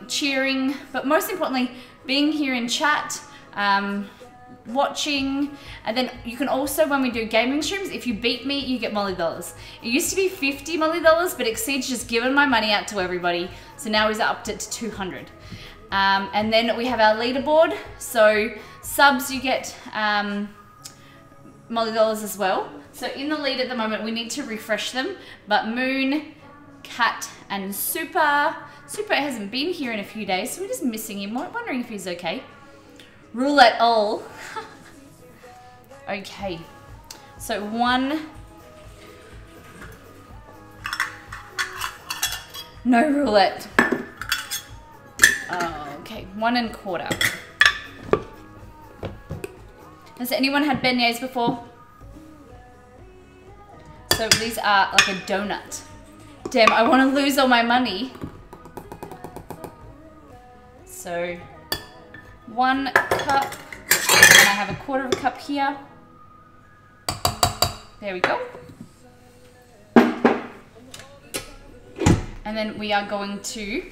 cheering, but most importantly, being here in chat, watching, and then you can also, when we do gaming streams, if you beat me, you get Molly Dollars. It used to be 50 Molly Dollars, but Exceed's just given my money out to everybody, so now he's upped it to 200. And then we have our leaderboard, so subs you get Molly Dollars as well. So in the lead at the moment, we need to refresh them, but Moon, Cat, and Super hasn't been here in a few days, so we're just missing him. Wondering if he's okay. Roulette all. Okay. So no roulette. Okay, 1 1/4. Has anyone had beignets before? So these are like a donut. Damn, I want to lose all my money. So 1 cup, and I have 1/4 cup here. There we go. And then we are going to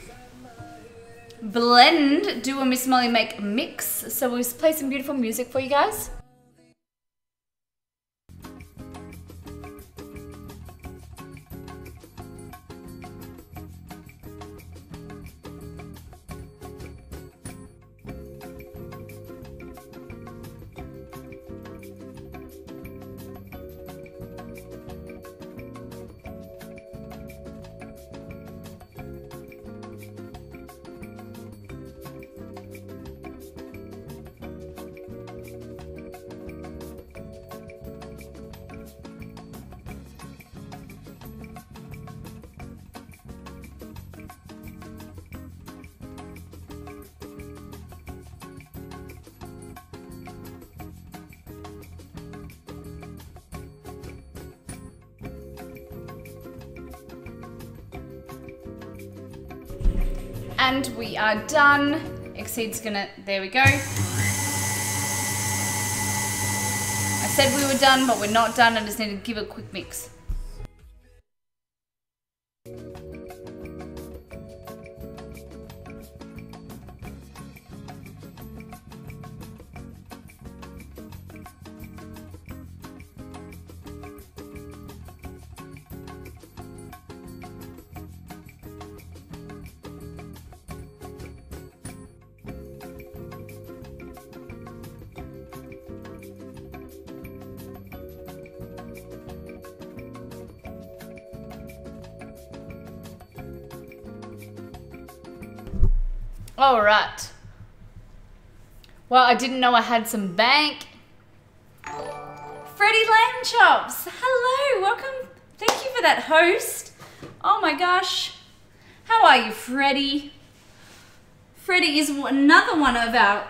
blend, do a Miss Molly make mix. So we'll play some beautiful music for you guys. And we are done. Exceed's gonna, there we go. I said we were done, but we're not done. I just need to give it a quick mix. All right. Well, I didn't know I had some bank. Freddie Lamb Chops. Hello, welcome. Thank you for that host. Oh my gosh. How are you, Freddie? Freddie is another one of our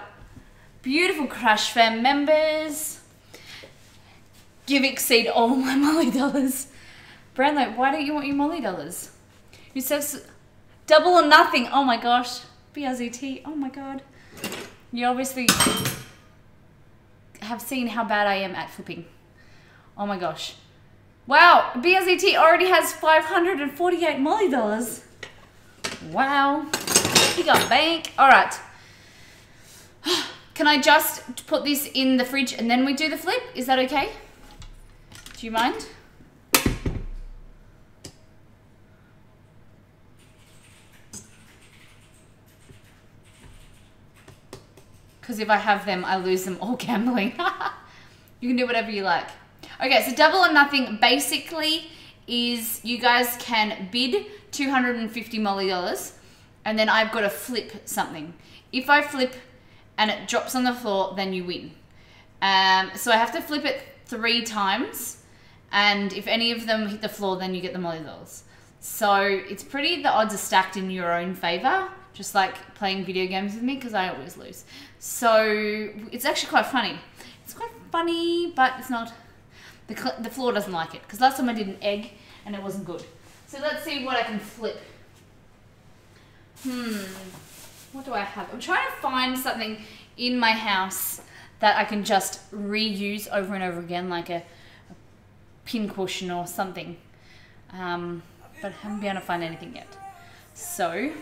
beautiful Crush Fam members. Give Exceed all my Molly dollars. Brownlow, why don't you want your Molly dollars? You said double or nothing. Oh my gosh. BRZT. Oh my god. You obviously have seen how bad I am at flipping. Oh my gosh. Wow. BRZT already has 548 Molly dollars. Wow. He got bank. All right. Can I just put this in the fridge and then we do the flip? Is that okay? Do you mind? Because if I have them, I lose them all gambling. You can do whatever you like. Okay, so double or nothing basically is you guys can bid 250 Molly dollars and then I've got to flip something. If I flip and it drops on the floor, then you win. So I have to flip it 3 times, and if any of them hit the floor, then you get the Molly dollars. So it's pretty, the odds are stacked in your own favor, just like playing video games with me, because I always lose. So it's actually quite funny. It's quite funny, but it's not, the floor doesn't like it, because last time I did an egg and it wasn't good. So let's see what I can flip. What do I have? I'm trying to find something in my house that I can just reuse over and over again, like a pin cushion or something. But I haven't been able to find anything yet. So,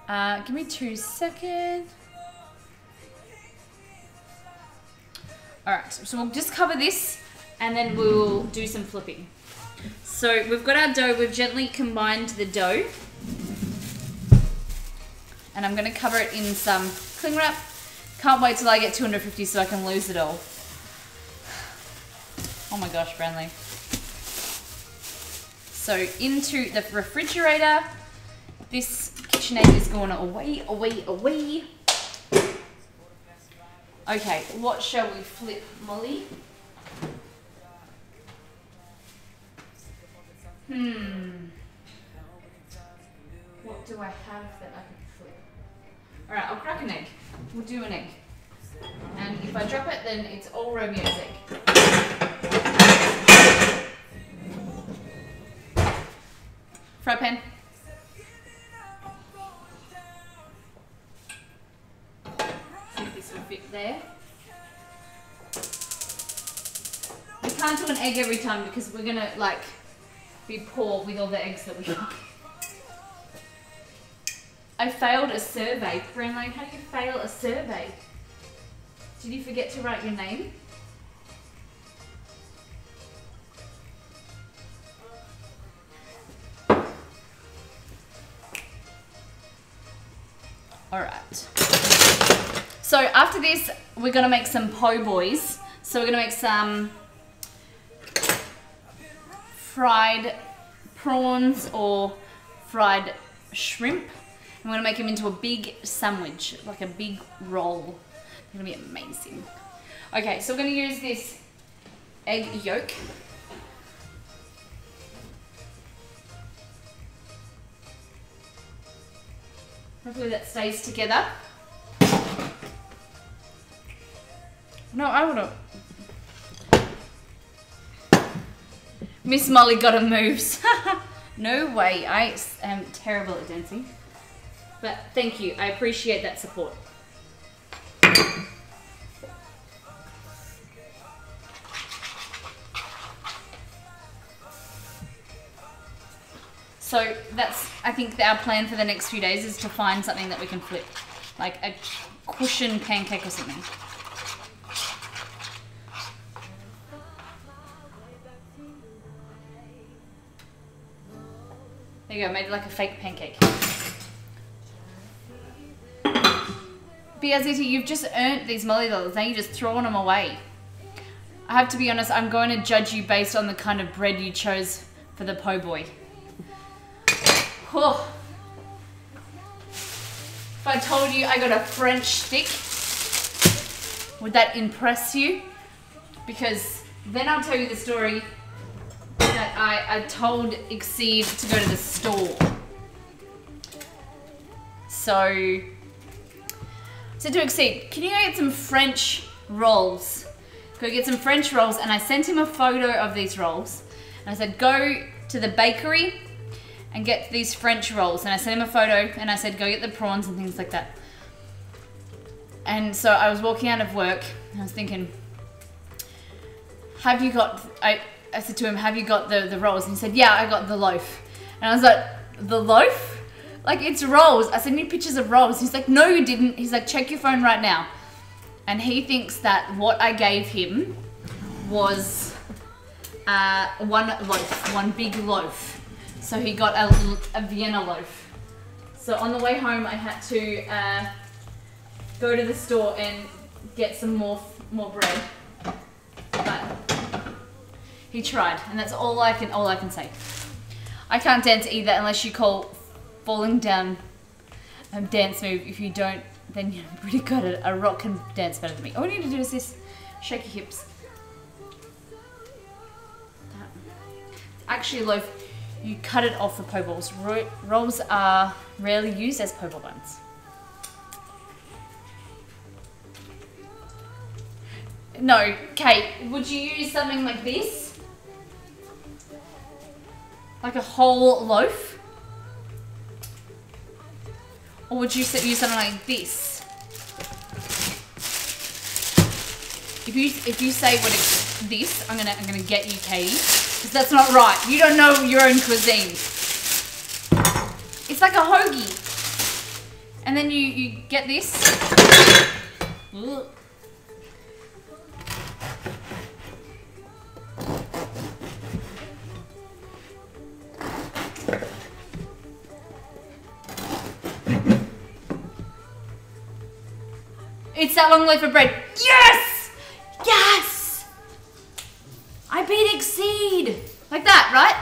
give me 2 seconds. Alright, so we'll just cover this and then we'll do some flipping. So we've got our dough, we've gently combined the dough. And I'm going to cover it in some cling wrap. Can't wait till I get 250 so I can lose it all. Oh my gosh, Branley. So into the refrigerator. This KitchenAid is going away, away, away. Okay, what shall we flip, Molly? What do I have that I can flip? Alright, I'll crack an egg. We'll do an egg. And if I drop it, then it's all Romeo's egg. Fry pan. See if this will fit there. We can't do an egg every time because we're gonna like be poor with all the eggs that we got. I failed a survey. Brenlane, how do you fail a survey? Did you forget to write your name? Alright. So after this, we're going to make some po' boys. So we're going to make some fried prawns or fried shrimp. I'm going to make them into a big sandwich, like a big roll. It's going to be amazing. Okay, so we're going to use this egg yolk. Hopefully that stays together. No, I would have. Miss Molly got her moves. No way, I am terrible at dancing. But thank you, I appreciate that support. So that's, I think our plan for the next few days is to find something that we can flip. Like a cushion pancake or something. There you go, made it like a fake pancake. BRZT, you've just earned these Molly dollars, now you're just throwing them away. I have to be honest, I'm going to judge you based on the kind of bread you chose for the po' boy. Oh. If I told you I got a French stick, would that impress you? Because then I'll tell you the story that I told Exceed to go to the store. So, I said to Exceed, can you go get some French rolls? Go get some French rolls. And I sent him a photo of these rolls. And I said, go to the bakery and get these French rolls. And I sent him a photo and I said, go get the prawns and things like that. And so I was walking out of work and I was thinking, have you got, I said to him, have you got the rolls? And he said, yeah, I got the loaf. And I was like, the loaf? Like, it's rolls. I sent you pictures of rolls. He's like, no, you didn't. He's like, check your phone right now. And he thinks that what I gave him was one loaf, one big loaf. So he got a Vienna loaf. So on the way home, I had to go to the store and get some more bread. But he tried, and that's all I can say. I can't dance either unless you call falling down a dance move. If you don't, then you're pretty good at it. A rock can dance better than me. All you need to do is this. Shake your hips. Actually, loaf, you cut it off the po' balls. Rolls are rarely used as po' ball buns. No, Kate, would you use something like this? Like a whole loaf? Or would you use something like this? If you say what it's this, I'm gonna get you, Katie, because that's not right. You don't know your own cuisine. It's like a hoagie, and then you get this. Ugh. It's that long loaf of bread. Yes! Yes! I beat Exceed. Like that, right?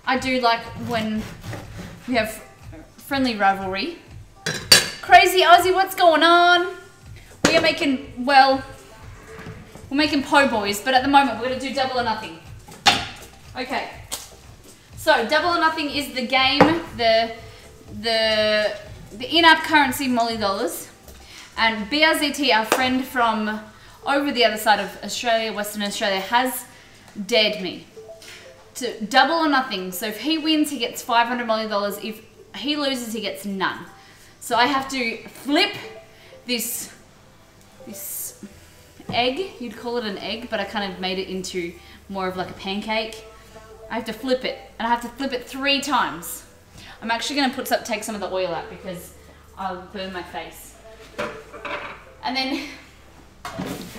I do like when we have friendly rivalry. Crazy Aussie, what's going on? We are making, well, we're making po' boys, but at the moment we're going to do double or nothing. Okay. So, double or nothing is the game, the in-app currency Molly Dollars, and BRZT, our friend from over the other side of Australia, Western Australia, has dared me to double or nothing. So if he wins, he gets 500 Molly Dollars. If he loses, he gets none. So I have to flip this egg. You'd call it an egg, but I kind of made it into more of like a pancake. I have to flip it, and I have to flip it 3 times. I'm actually going to take some of the oil out because I'll burn my face. And then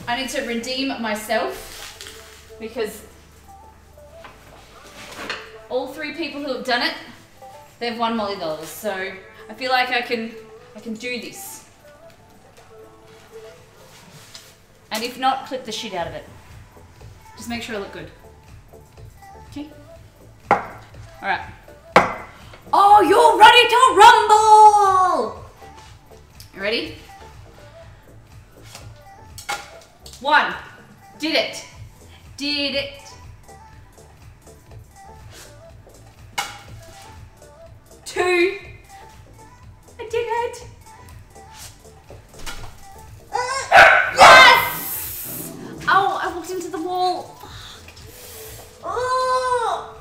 I need to redeem myself because all 3 people who have done it, they've won Molly Dollars. So I feel like I can do this. And if not, clip the shit out of it. Just make sure I look good. Okay? Alright. Oh, you're ready to rumble! You ready? 1. Did it. Did it. 2. I did it. Yes! Oh, I walked into the wall. Fuck. Oh!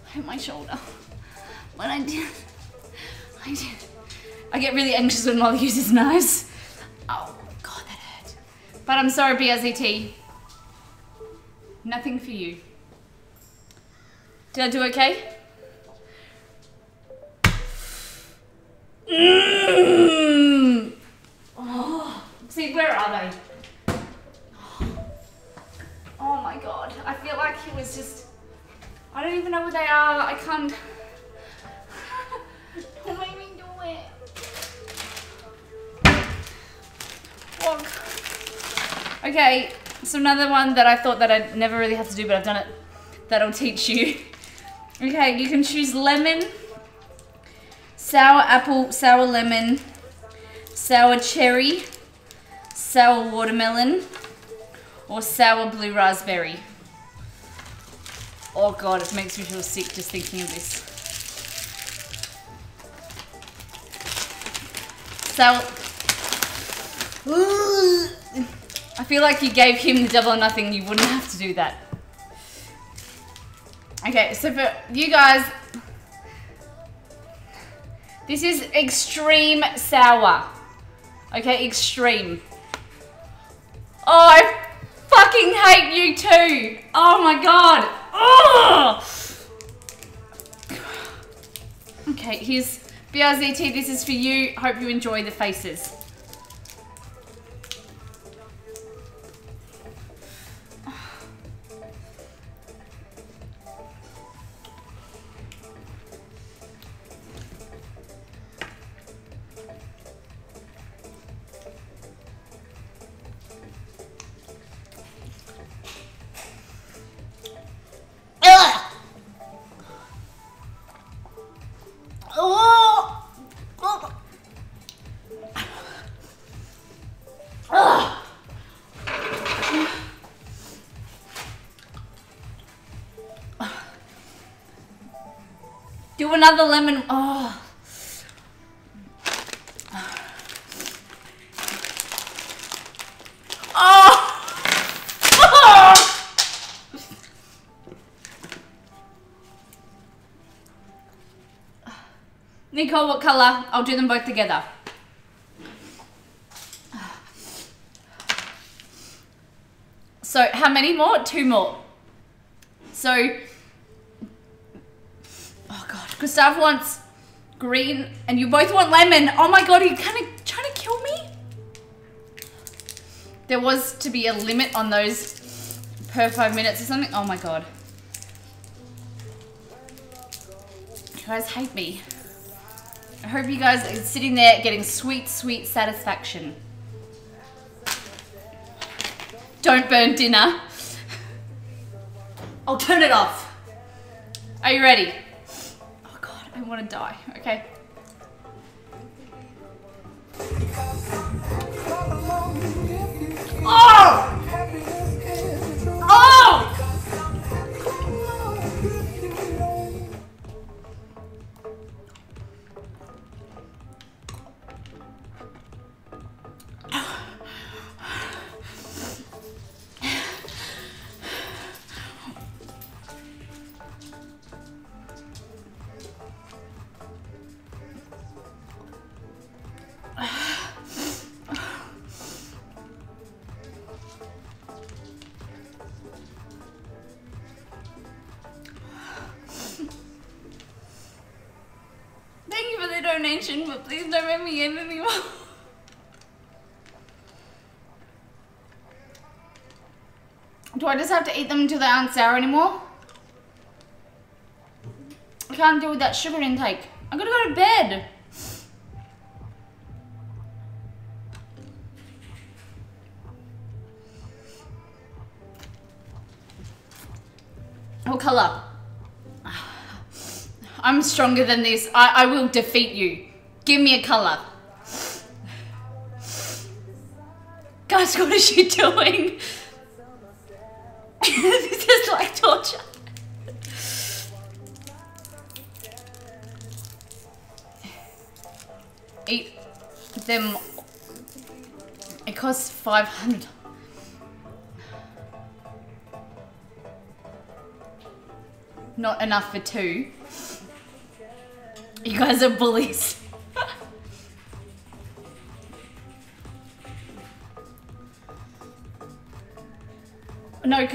I hit my shoulder. But I did. I get really anxious when Molly uses knives. Oh, God, that hurt. But I'm sorry, BRZT. Nothing for you. Did I do okay? Oh, see, where are they? Oh my God, I feel like it was just, I don't even know where they are. I can't. Don't make me do it. Walk. Okay, so another one that I thought that I'd never really have to do, but I've done it. That'll teach you Okay, you can choose lemon, sour apple, sour lemon, sour cherry, sour watermelon, or sour blue raspberry. Oh God, it makes me feel sick just thinking of this. Sour. I feel like you gave him the double or nothing, you wouldn't have to do that. Okay, so for you guys, this is extreme sour. Okay, extreme. Oh, I fucking hate you too. Oh my God. Oh. Okay, here's BRZT. This is for you. Hope you enjoy the faces. Do another lemon. Oh. Nicole, what color? I'll do them both together. So, how many more? 2 more. So, oh God, Gustav wants green and you both want lemon. Oh my God, are you kind of trying to kill me? There was to be a limit on those per 5 minutes or something. Oh my God. You guys hate me. I hope you guys are sitting there getting sweet, sweet satisfaction. Don't burn dinner. I'll turn it off. Are you ready? Oh God, I want to die. Okay. Oh! Oh! Thank you for the donation, but please don't make me end anymore. Do I just have to eat them until they aren't sour anymore? I can't deal with that sugar intake. I gotta go to bed. What color? I'm stronger than this. I will defeat you. Give me a color. Guys, what is she doing? This is like torture. Eat them. It costs 500. Not enough for 2. You guys are bullies. No,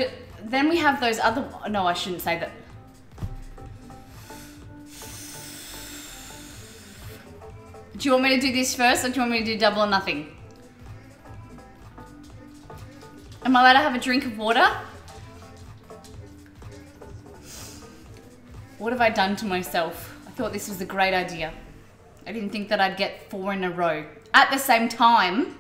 then we have those other... No, I shouldn't say that. Do you want me to do this first or do you want me to do double or nothing? Am I allowed to have a drink of water? What have I done to myself? I thought this was a great idea. I didn't think that I'd get 4 in a row. At the same time,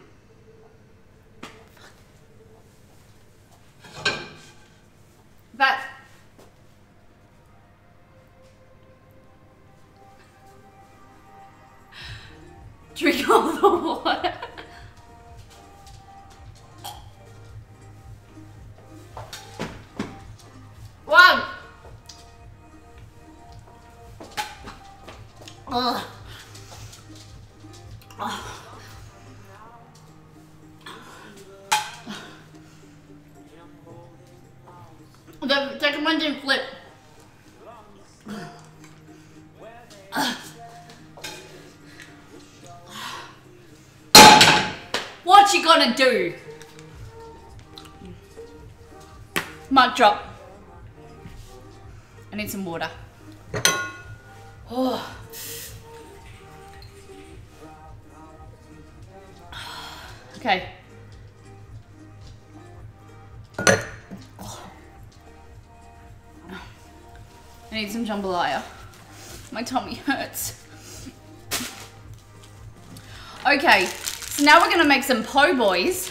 second one didn't flip. What you gonna do? Mic drop. I need some water. Oh. Okay. I need some jambalaya. My tummy hurts. Okay, so now we're gonna make some po' boys.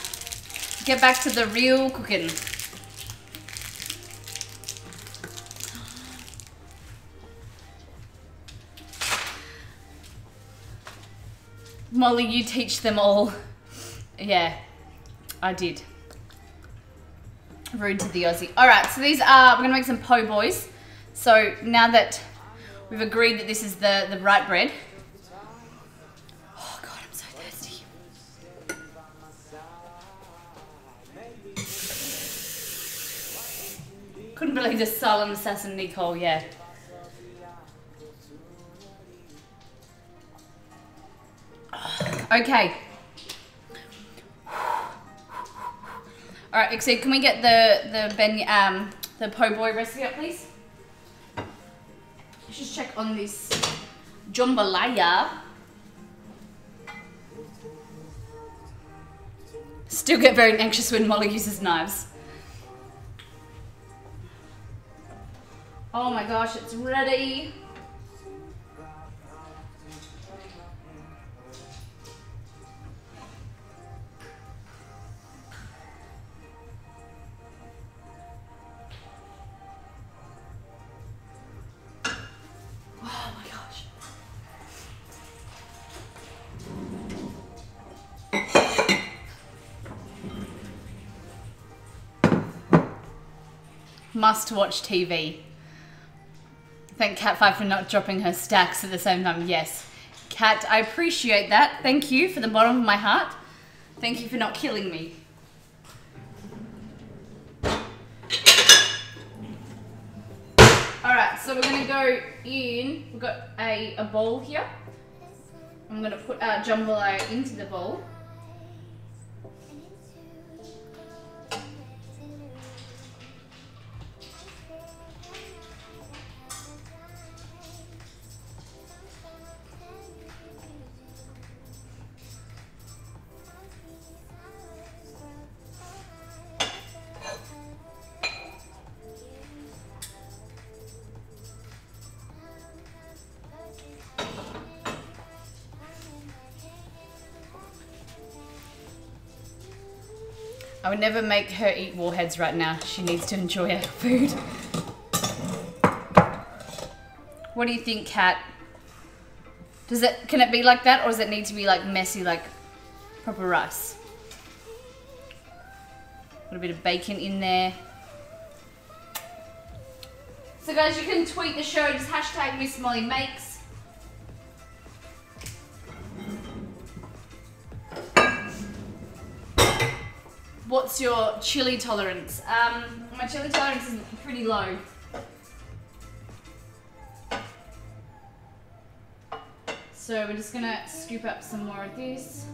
Get back to the real cooking. Molly, you teach them all. Yeah, I did. Rude to the Aussie. All right, so these are, we're gonna make some po' boys. So now that we've agreed that this is the right bread. Oh God, I'm so thirsty. Couldn't believe the silent assassin Nicole, yeah. Okay. All right, Exceed, can we get the po' boy recipe up, please? Let's just check on this jambalaya. Still get very anxious when Molly uses knives. Oh my gosh, it's ready. Must watch TV. Thank Cat5 for not dropping her stacks at the same time. Yes. Cat, I appreciate that. Thank you from the bottom of my heart. Thank you for not killing me. Alright, so we're going to go in. We've got a bowl here. I'm going to put our jambalaya into the bowl. I would never make her eat warheads right now. She needs to enjoy her food. What do you think, Kat? Can it be like that, or does it need to be like messy, like proper rice? Got a bit of bacon in there. So guys, you can tweet the show, just hashtag Miss Molly Makes. What's your chili tolerance? My chili tolerance is pretty low. So we're just gonna scoop up some more of this.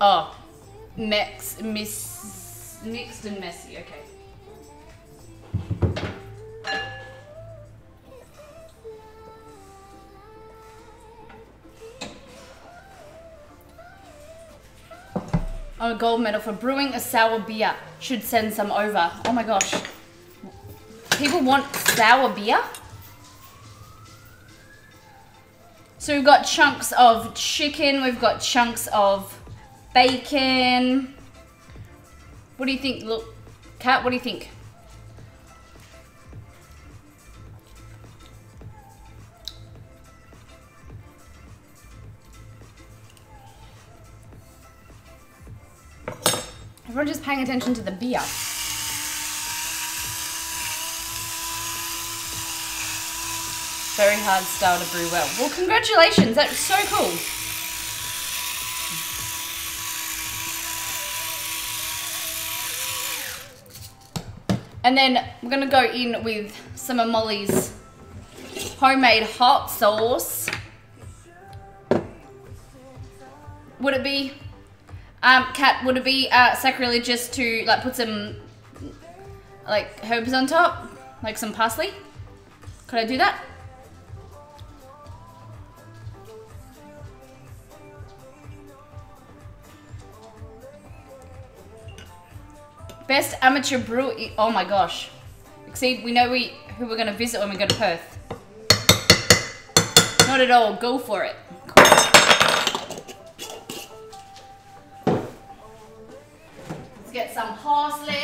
Oh, mixed and messy, okay. Oh, a gold medal for brewing a sour beer. Should send some over. Oh my gosh. People want sour beer? So we've got chunks of chicken, we've got chunks of bacon. What do you think? Look, Kat, what do you think? Everyone just paying attention to the beer. Very hard style to brew well. Well, congratulations. That's so cool. And then we're going to go in with some of Molly's homemade hot sauce. Would it be, Kat, would it be sacrilegious to like put some like herbs on top? Like some parsley? Could I do that? Best amateur brew, oh my gosh. Exceed, we know who we're gonna visit when we go to Perth. Not at all, go for it. Cool. Let's get some parsley.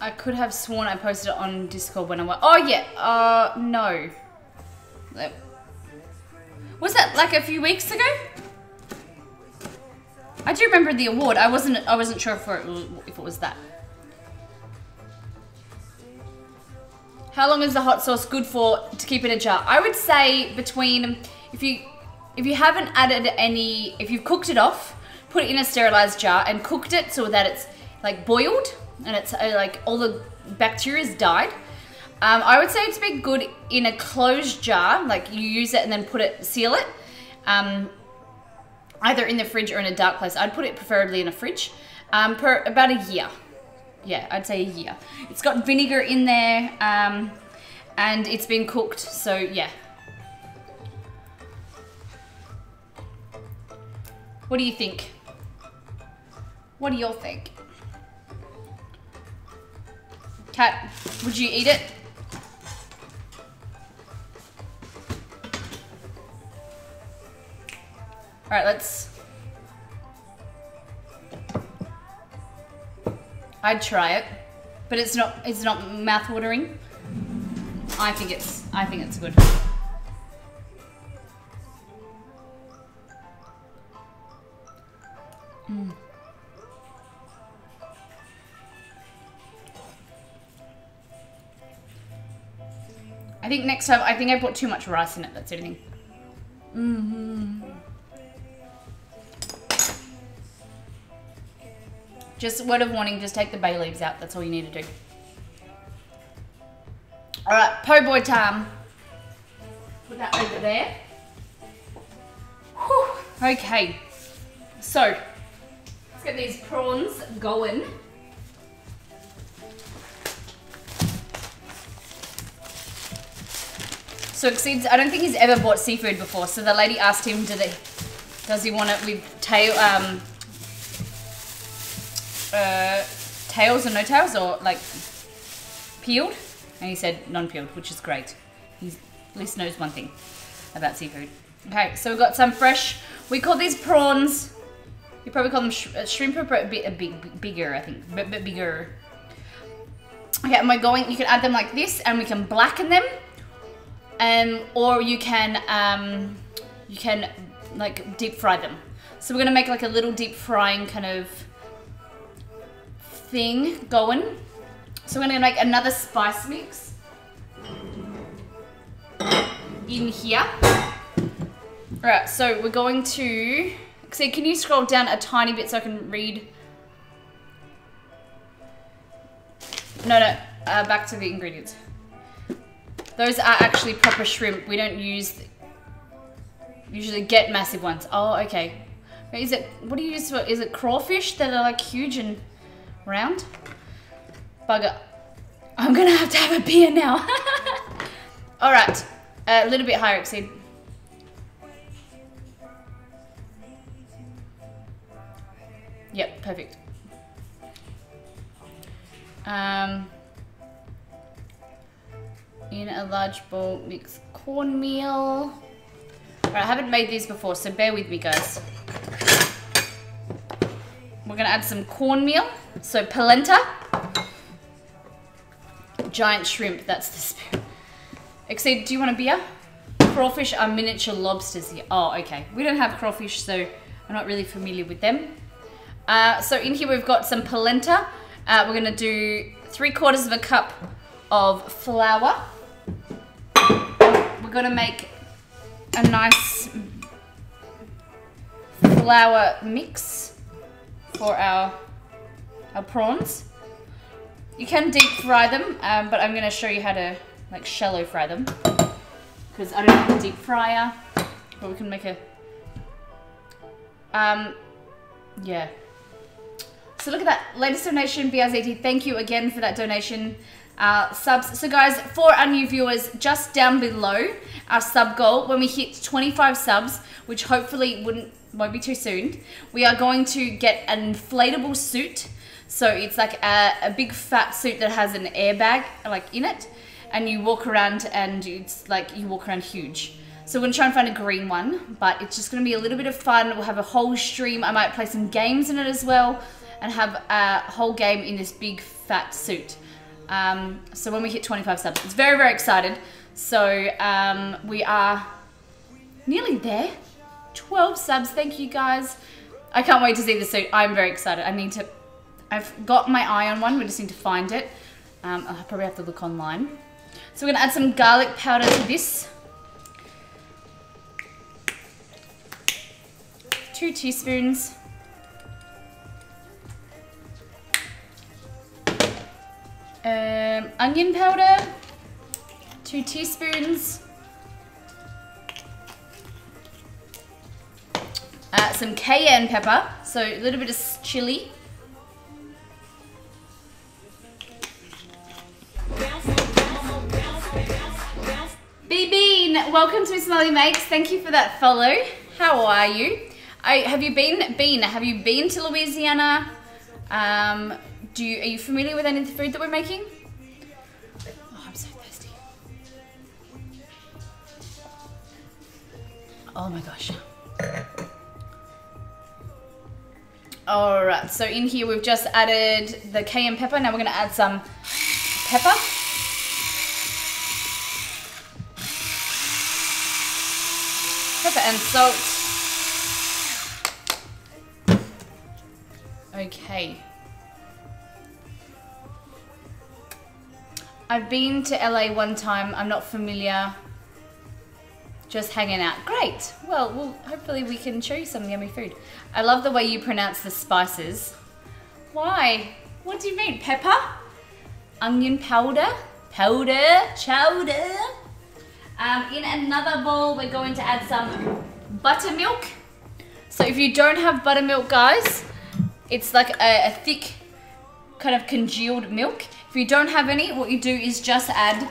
I could have sworn I posted it on Discord when I went. Oh yeah, no. Was that like a few weeks ago? I do remember the award. I wasn't sure if it was that. How long is the hot sauce good for to keep in a jar? I would say between, if you haven't added any, if you've cooked it off, put it in a sterilized jar and cooked it so that it's like boiled and it's like all the bacteria's died. I would say it's be good in a closed jar, like you use it and then seal it, either in the fridge or in a dark place. I'd put it preferably in a fridge, for about a year. Yeah, I'd say a year. It's got vinegar in there, and it's been cooked, so yeah. What do you think? What do y'all think? Kat, would you eat it? All right, I'd try it, but it's not mouth-watering. I think it's good. I think next time, I put too much rice in it, that's the only thing. Just word of warning, just take the bay leaves out, that's all you need to do. All right, po' boy time. Put that over there. Whew. Okay, so let's get these prawns going. So Exceeds, I don't think he's ever bought seafood before, so the lady asked him, does he want it with tails or no tails, or like peeled? And he said non-peeled, which is great. He at least knows one thing about seafood. Okay, so we've got some fresh, we call these prawns, you probably call them shrimp, but a bit bigger, I think, a bit bigger. Okay, and you can add them like this, and we can blacken them. Or you can like deep fry them. So we're gonna make like a little deep frying kind of thing going. So we're gonna make another spice mix in here. All right, so we're going to, see, can you scroll down a tiny bit so I can read? No, back to the ingredients. Those are actually proper shrimp. We don't usually get massive ones. Oh, okay. Is it, what do you use for, is it crawfish that are like huge and round? Bugger. I'm gonna have to have a beer now. All right, a little bit higher, Exceed. Yep, perfect. In a large bowl, mix cornmeal. Right, I haven't made these before, so bear with me, guys. We're gonna add some cornmeal. So polenta. Giant shrimp, that's the spoon. Exceed, do you want a beer? Crawfish are miniature lobsters here. Oh, okay. We don't have crawfish, so I'm not really familiar with them. So in here we've got some polenta. We're gonna do 3/4 of a cup of flour. We're gonna make a nice flour mix for our prawns. You can deep fry them, but I'm gonna show you how to like shallow fry them because I don't have a deep fryer, but we can make a, yeah. So look at that, latest donation, BRZT, thank you again for that donation. Subs, so guys, for our new viewers, just down below our sub goal, when we hit 25 subs, which hopefully won't be too soon, we are going to get an inflatable suit. So it's like a big fat suit that has an airbag like in it, and you walk around and it's like you walk around huge. So we're gonna try and find a green one, but it's just gonna be a little bit of fun. We'll have a whole stream. I might play some games in it as well and have a whole game in this big fat suit. So when we hit 25 subs, it's very, very excited. So we are nearly there. 12 subs, thank you guys. I can't wait to see the suit. I'm very excited. I've got my eye on one, we just need to find it. I'll probably have to look online. So we're gonna add some garlic powder to this. 2 teaspoons. Onion powder, 2 teaspoons. Some cayenne pepper, so a little bit of chili. B-Bean, welcome to Smiley Makes. Thank you for that follow. How are you? Have you been to Louisiana? Are you familiar with any of the food that we're making? Oh, I'm so thirsty. Oh my gosh. All right, so in here we've just added the cayenne pepper. Now we're gonna add some pepper. Pepper and salt. Okay. I've been to LA one time. I'm not familiar. Just hanging out. Great. Well, hopefully we can show you some yummy food. I love the way you pronounce the spices. Why? What do you mean? Pepper? Onion powder? Chowder. In another bowl, we're going to add some buttermilk. So if you don't have buttermilk, guys, it's like a thick kind of congealed milk. If you don't have any, what you do is just add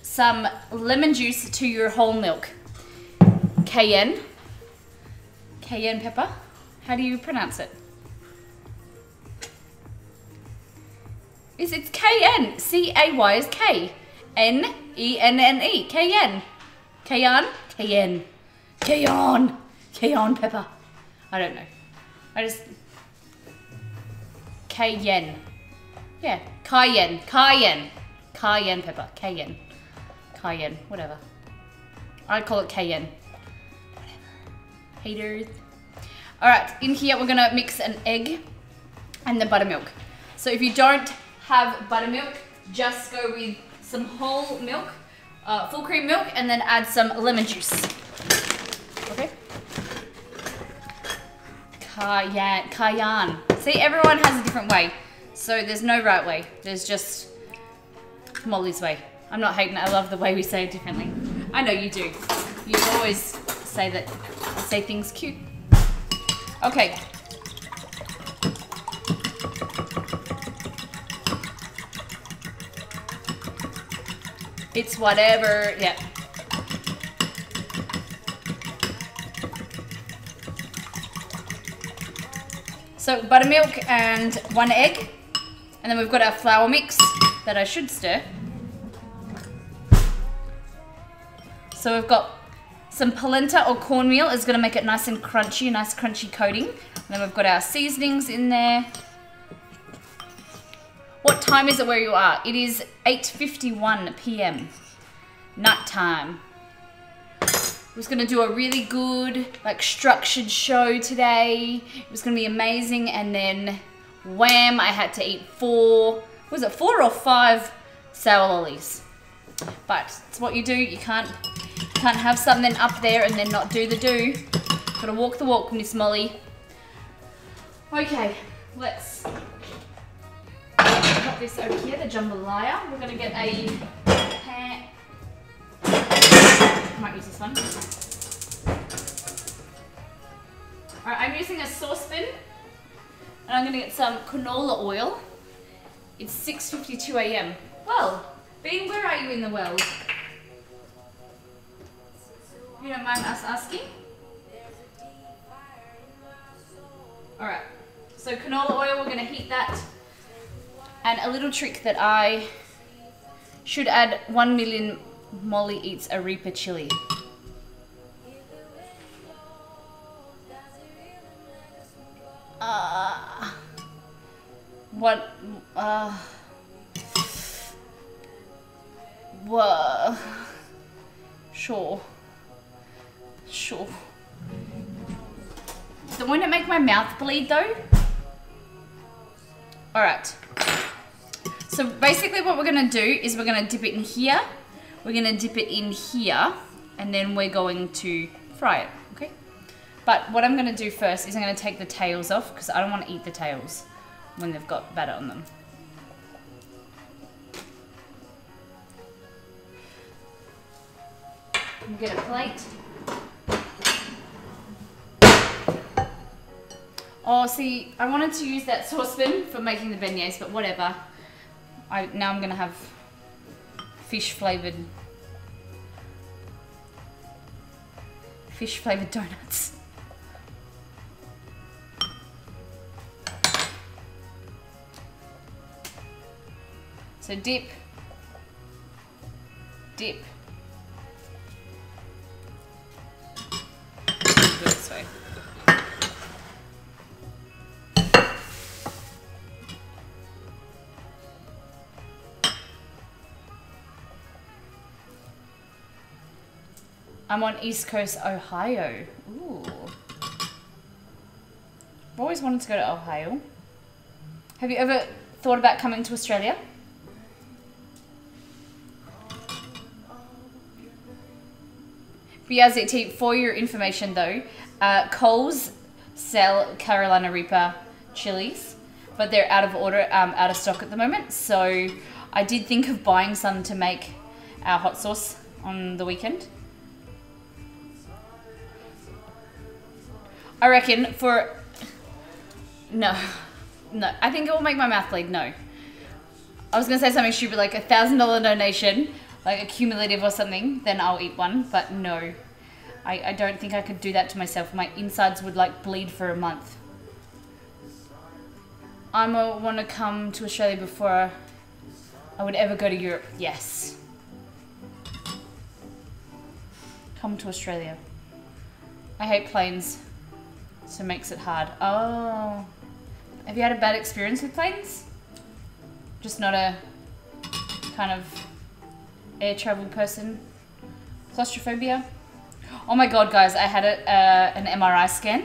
some lemon juice to your whole milk. Cayenne pepper. How do you pronounce it? It's cayenne. C-A-Y is K. N-E-N-N-E. Cayenne. Cayenne pepper. I don't know. Cayenne. Yeah, cayenne pepper, cayenne, whatever. I call it cayenne. Whatever. Haters. All right, in here we're gonna mix an egg and the buttermilk. So if you don't have buttermilk, just go with some whole milk, full cream milk, and then add some lemon juice. Okay. Cayenne. See, everyone has a different way. So there's no right way. There's just Molly's way. I'm not hating it. I love the way we say it differently. I know you do. You always say things cute. Okay. It's whatever. Yeah. So buttermilk and 1 egg. And then we've got our flour mix that I should stir. So we've got some polenta or cornmeal is going to make it nice and crunchy, a nice crunchy coating. And then we've got our seasonings in there. What time is it where you are? It is 8:51 p.m. Night time. I was going to do a really good, like, structured show today. It was going to be amazing. And then, wham, I had to eat 4 or 5 sour lollies. But it's what you do. You can't have something up there and then not do the do. Gotta walk the walk, Miss Molly. Okay, let's put this over here, the jambalaya. We're gonna get a pan. I might use this one. Alright, I'm using a saucepan and I'm gonna get some canola oil. It's 6:52 a.m. Well, Bean, where are you in the world? You don't mind us asking? Alright, so canola oil, we're going to heat that. And a little trick that I should add 1 million Molly eats a Reaper chili. Whoa. Sure. Won't it make my mouth bleed though? Alright. So basically what we're going to do is we're going to dip it in here. We're going to dip it in here. And then we're going to fry it. Okay? But what I'm going to do first is I'm going to take the tails off because I don't want to eat the tails when they've got batter on them. Get a plate. Oh, see, I wanted to use that saucepan for making the beignets, but whatever. Now I'm gonna have fish flavored donuts. So dip. Do it this way. I'm on East Coast, Ohio. Ooh. I've always wanted to go to Ohio. Have you ever thought about coming to Australia? BRZT, for your information though, Coles sell Carolina Reaper chilies, but they're out of order, out of stock at the moment. So I did think of buying some to make our hot sauce on the weekend. I reckon no, I think it will make my mouth bleed, no. I was gonna say something stupid like $1,000 donation, like a cumulative or something, then I'll eat one, but no. I don't think I could do that to myself. My insides would like bleed for a month. I want to come to Australia before I would ever go to Europe. Yes. Come to Australia. I hate planes, so it makes it hard. Oh. Have you had a bad experience with planes? Just not a kind of air travel person? Claustrophobia? Oh my god, guys, I had an MRI scan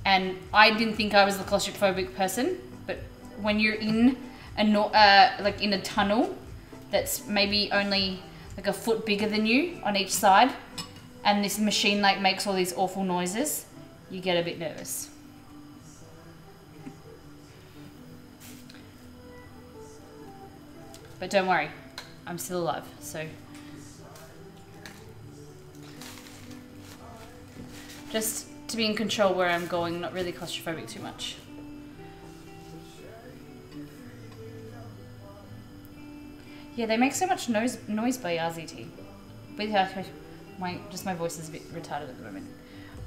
and I didn't think I was the claustrophobic person, but when you're in like in a tunnel that's maybe only like a foot bigger than you on each side, and this machine like makes all these awful noises, you get a bit nervous. But don't worry, I'm still alive, so. Just to be in control where I'm going, not really claustrophobic too much. Yeah, they make so much noise by RZT. But my voice is a bit retarded at the moment.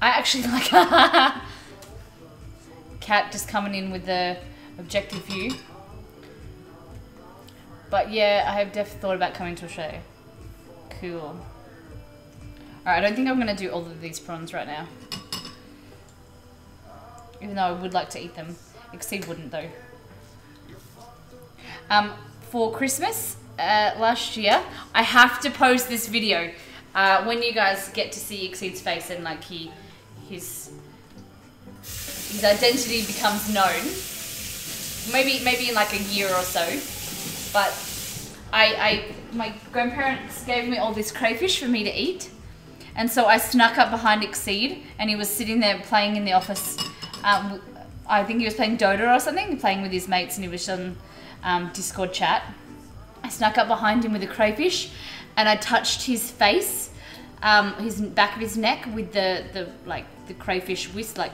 I actually like Kat just coming in with the objective view. But yeah, I have definitely thought about coming to Australia. Cool. Alright, I don't think I'm going to do all of these prawns right now. Even though I would like to eat them. Exceed wouldn't though. For Christmas last year, I have to post this video when you guys get to see Exceed's face and like his identity becomes known. Maybe in like a year or so. But my grandparents gave me all this crayfish for me to eat, and so I snuck up behind Exceed, and he was sitting there playing in the office. I think he was playing Dota or something, playing with his mates, and he was on Discord chat. I snuck up behind him with the crayfish, and I touched his face, his back of his neck with the crayfish whisk, like,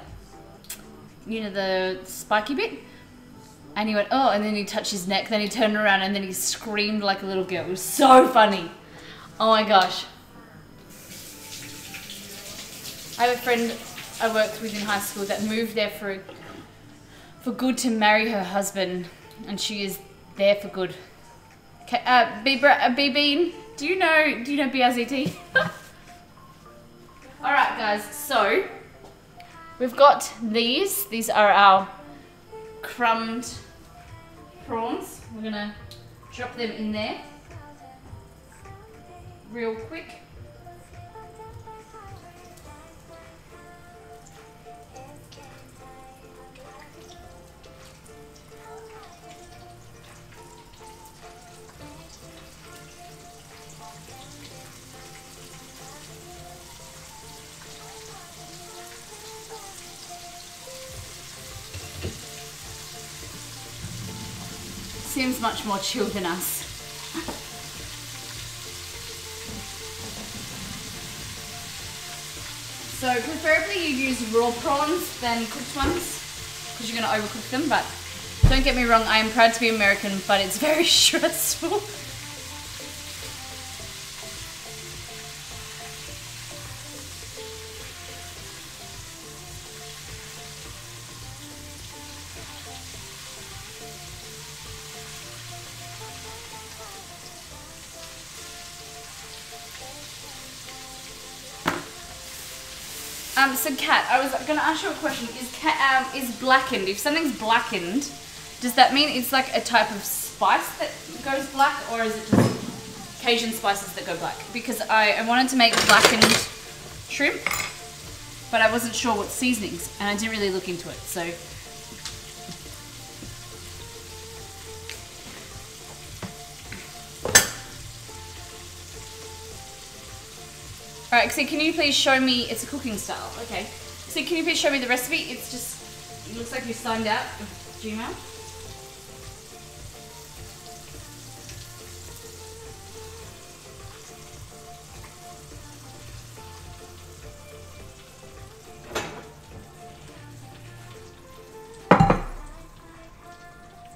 you know, the spiky bit. And he went, oh, and then he touched his neck, then he turned around and then he screamed like a little girl. It was so funny. Oh my gosh. I have a friend I worked with in high school that moved there for good to marry her husband, and she is there for good. B-Bean, do you know BRZT? Alright guys, so we've got these. These are our crumbed prawns. We're gonna drop them in there real quick. Seems much more chill than us. So preferably you use raw prawns than cooked ones, because you're going to overcook them, but don't get me wrong, I am proud to be American, but it's very stressful. So Kat, I was going to ask you a question. Is blackened, if something's blackened, does that mean it's like a type of spice that goes black, or is it just Cajun spices that go black? Because I wanted to make blackened shrimp, but I wasn't sure what seasonings, and I didn't really look into it, so. Alright, so can you please show me, it's a cooking style, okay. So can you please show me the recipe? It's just, it looks like you signed out with Gmail.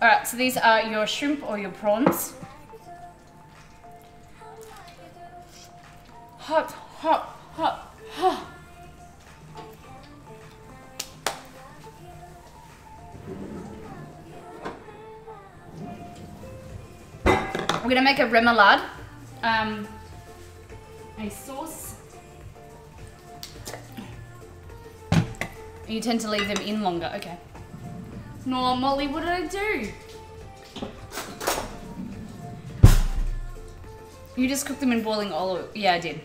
Alright, so these are your shrimp or your prawns. Hot, hot, hot, hot. We're gonna make a remoulade, a sauce. You tend to leave them in longer, okay. No, Molly, what did I do? You just cook them in boiling oil. Yeah, I did.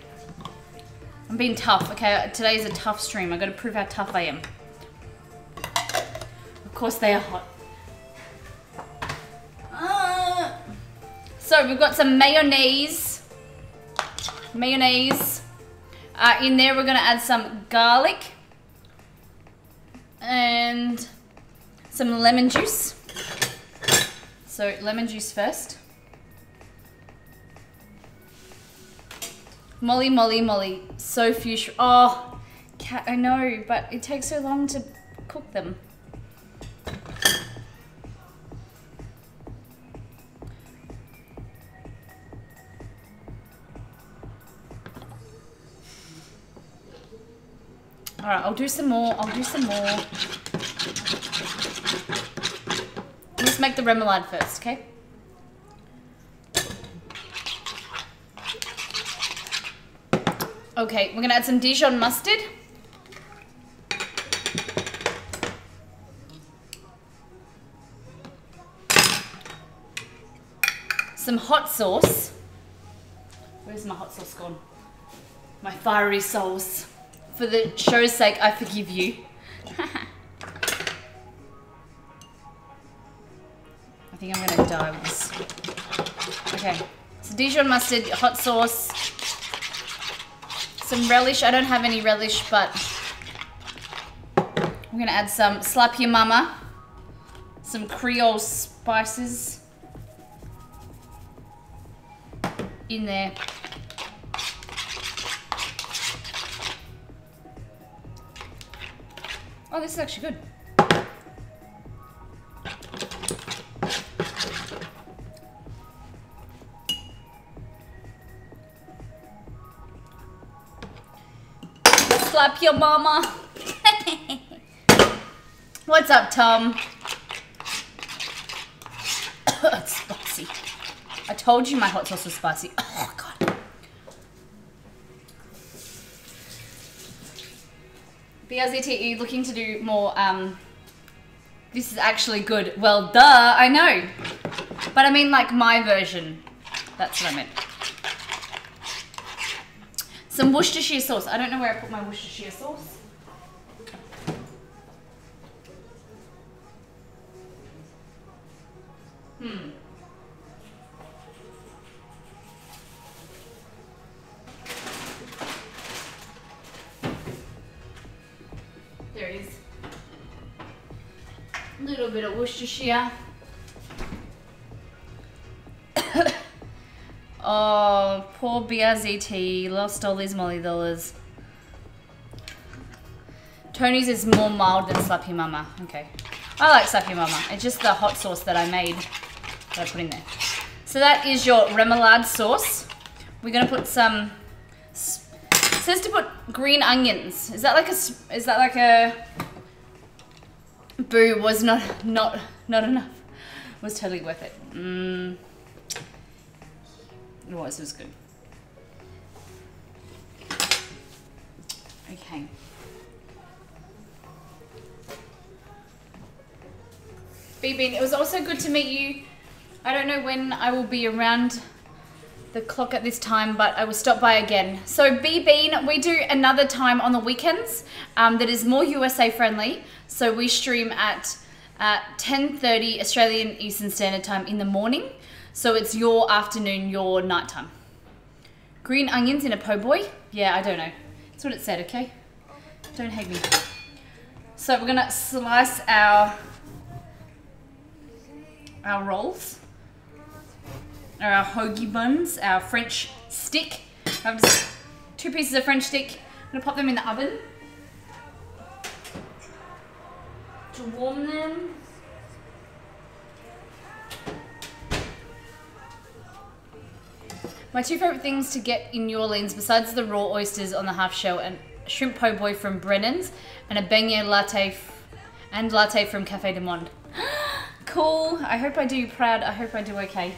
I'm being tough, okay? Today is a tough stream. I gotta prove how tough I am. Of course they are hot. So we've got some mayonnaise. Mayonnaise. In there we're gonna add some garlic. And some lemon juice. So lemon juice first. Molly, Molly, Molly. So few oh, Kat, I know, but it takes so long to cook them. Alright, I'll do some more. I'll do some more. just make the remoulade first, okay? Okay, we're gonna add some Dijon mustard. Some hot sauce. Where's my hot sauce gone? My fiery sauce. For the show's sake, I forgive you. I think I'm gonna die with this. Okay, so Dijon mustard, hot sauce, some relish. I don't have any relish, but I'm gonna add some Slap Your Mama, some Creole spices in there. Oh, this is actually good. Slap your mama. What's up, Tom? It's spicy. I told you my hot sauce was spicy. Oh, God. BRZT, are you looking to do more, this is actually good. Well, duh, I know. But I mean like my version. That's what I meant. Some Worcestershire sauce. I don't know where I put my Worcestershire sauce. There it is. A little bit of Worcestershire. Oh, poor BRZT, lost all his molly dollars. Tony's is more mild than Slap Your Mama. Okay. I like Slap Your Mama. It's just the hot sauce that I made that I put in there. So that is your remoulade sauce. We're gonna put some, it says to put green onions. Is that like a, boo, was not enough. It was totally worth it. It was good. Okay. B-Bean, it was also good to meet you. I don't know when I will be around the clock at this time, but I will stop by again. So B-Bean, we do another time on the weekends that is more USA friendly. So we stream at 10:30 Australian Eastern Standard Time in the morning. So it's your afternoon, your nighttime. Green onions in a po' boy? Yeah, I don't know. That's what it said, okay? Don't hate me. So we're gonna slice our rolls, or our hoagie buns, our French stick. I have just 2 pieces of French stick. I'm gonna pop them in the oven to warm them. My 2 favorite things to get in New Orleans, besides the raw oysters on the half shell and shrimp po' boy from Brennan's, and a beignet latte from Cafe du Monde. Cool. I hope I do you proud. I hope I do okay.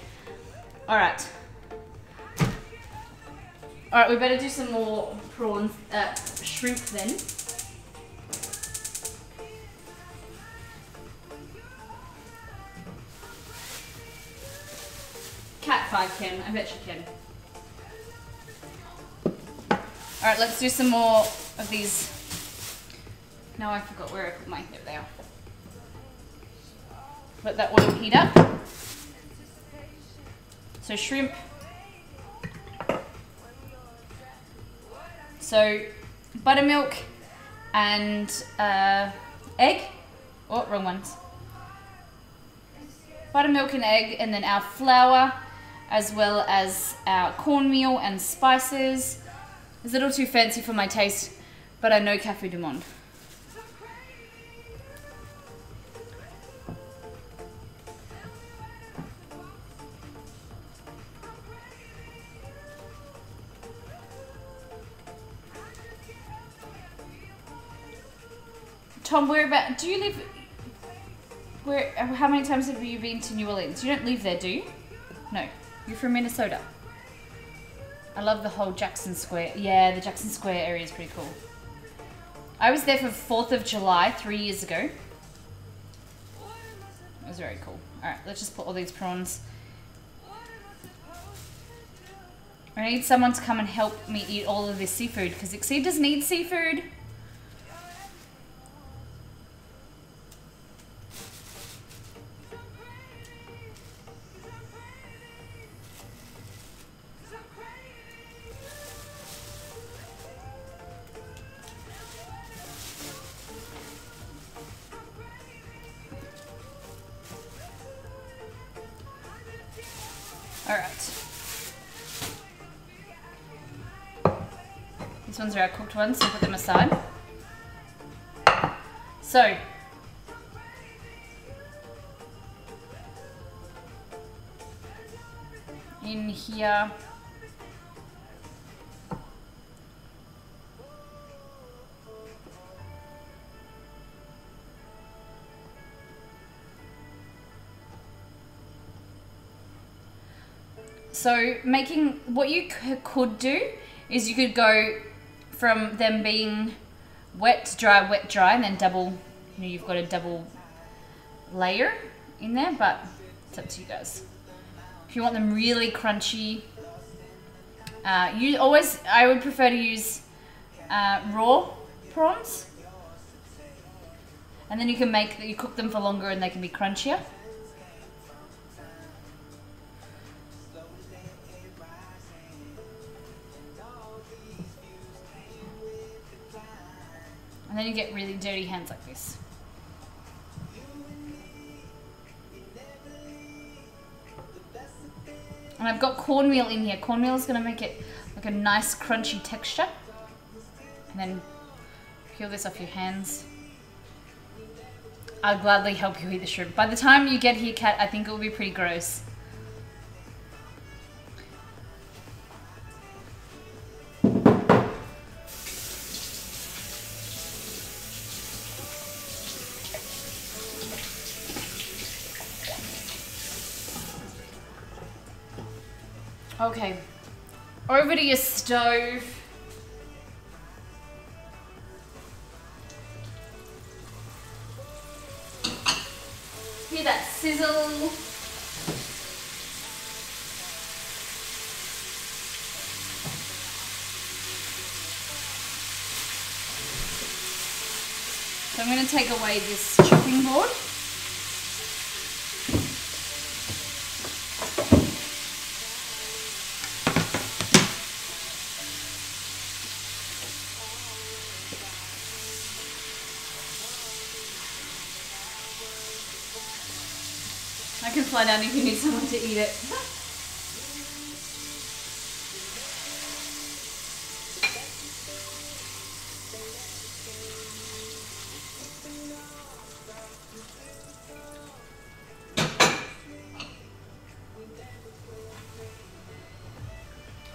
All right. All right, we better do some more prawns, shrimp then. Cat 5 can. I bet she can. All right, let's do some more of these. Now I forgot where I put my, there they are. Let that oil heat up. So shrimp. So buttermilk and egg. Oh, wrong ones. Buttermilk and egg, and then our flour, as well as our cornmeal and spices. It's a little too fancy for my taste, but I know Cafe du Monde. Tom, where How many times have you been to New Orleans? You don't live there, do you? No, you're from Minnesota. I love the whole Jackson Square. Yeah, the Jackson Square area is pretty cool. I was there for 4th of July 3 years ago. It was very cool. Alright, let's just put all these prawns. I need someone to come and help me eat all of this seafood because Exceed doesn't eat seafood. Alright. These ones are our cooked ones, so put them aside. So, in here, so making, what you could do is you could go from them being wet, dry, and then double, you know, you've got a double layer in there, but it's up to you guys. If you want them really crunchy, I would prefer to use raw prawns, and then you can you cook them for longer and they can be crunchier. And then you get really dirty hands like this. And I've got cornmeal in here. Cornmeal is going to make it like a nice crunchy texture. And then peel this off your hands. I'll gladly help you eat the shrimp. By the time you get here, Kat, I think it will be pretty gross. Okay, over to your stove. Hear that sizzle? So I'm going to take away this chopping board. I can fly down if you need someone to eat it.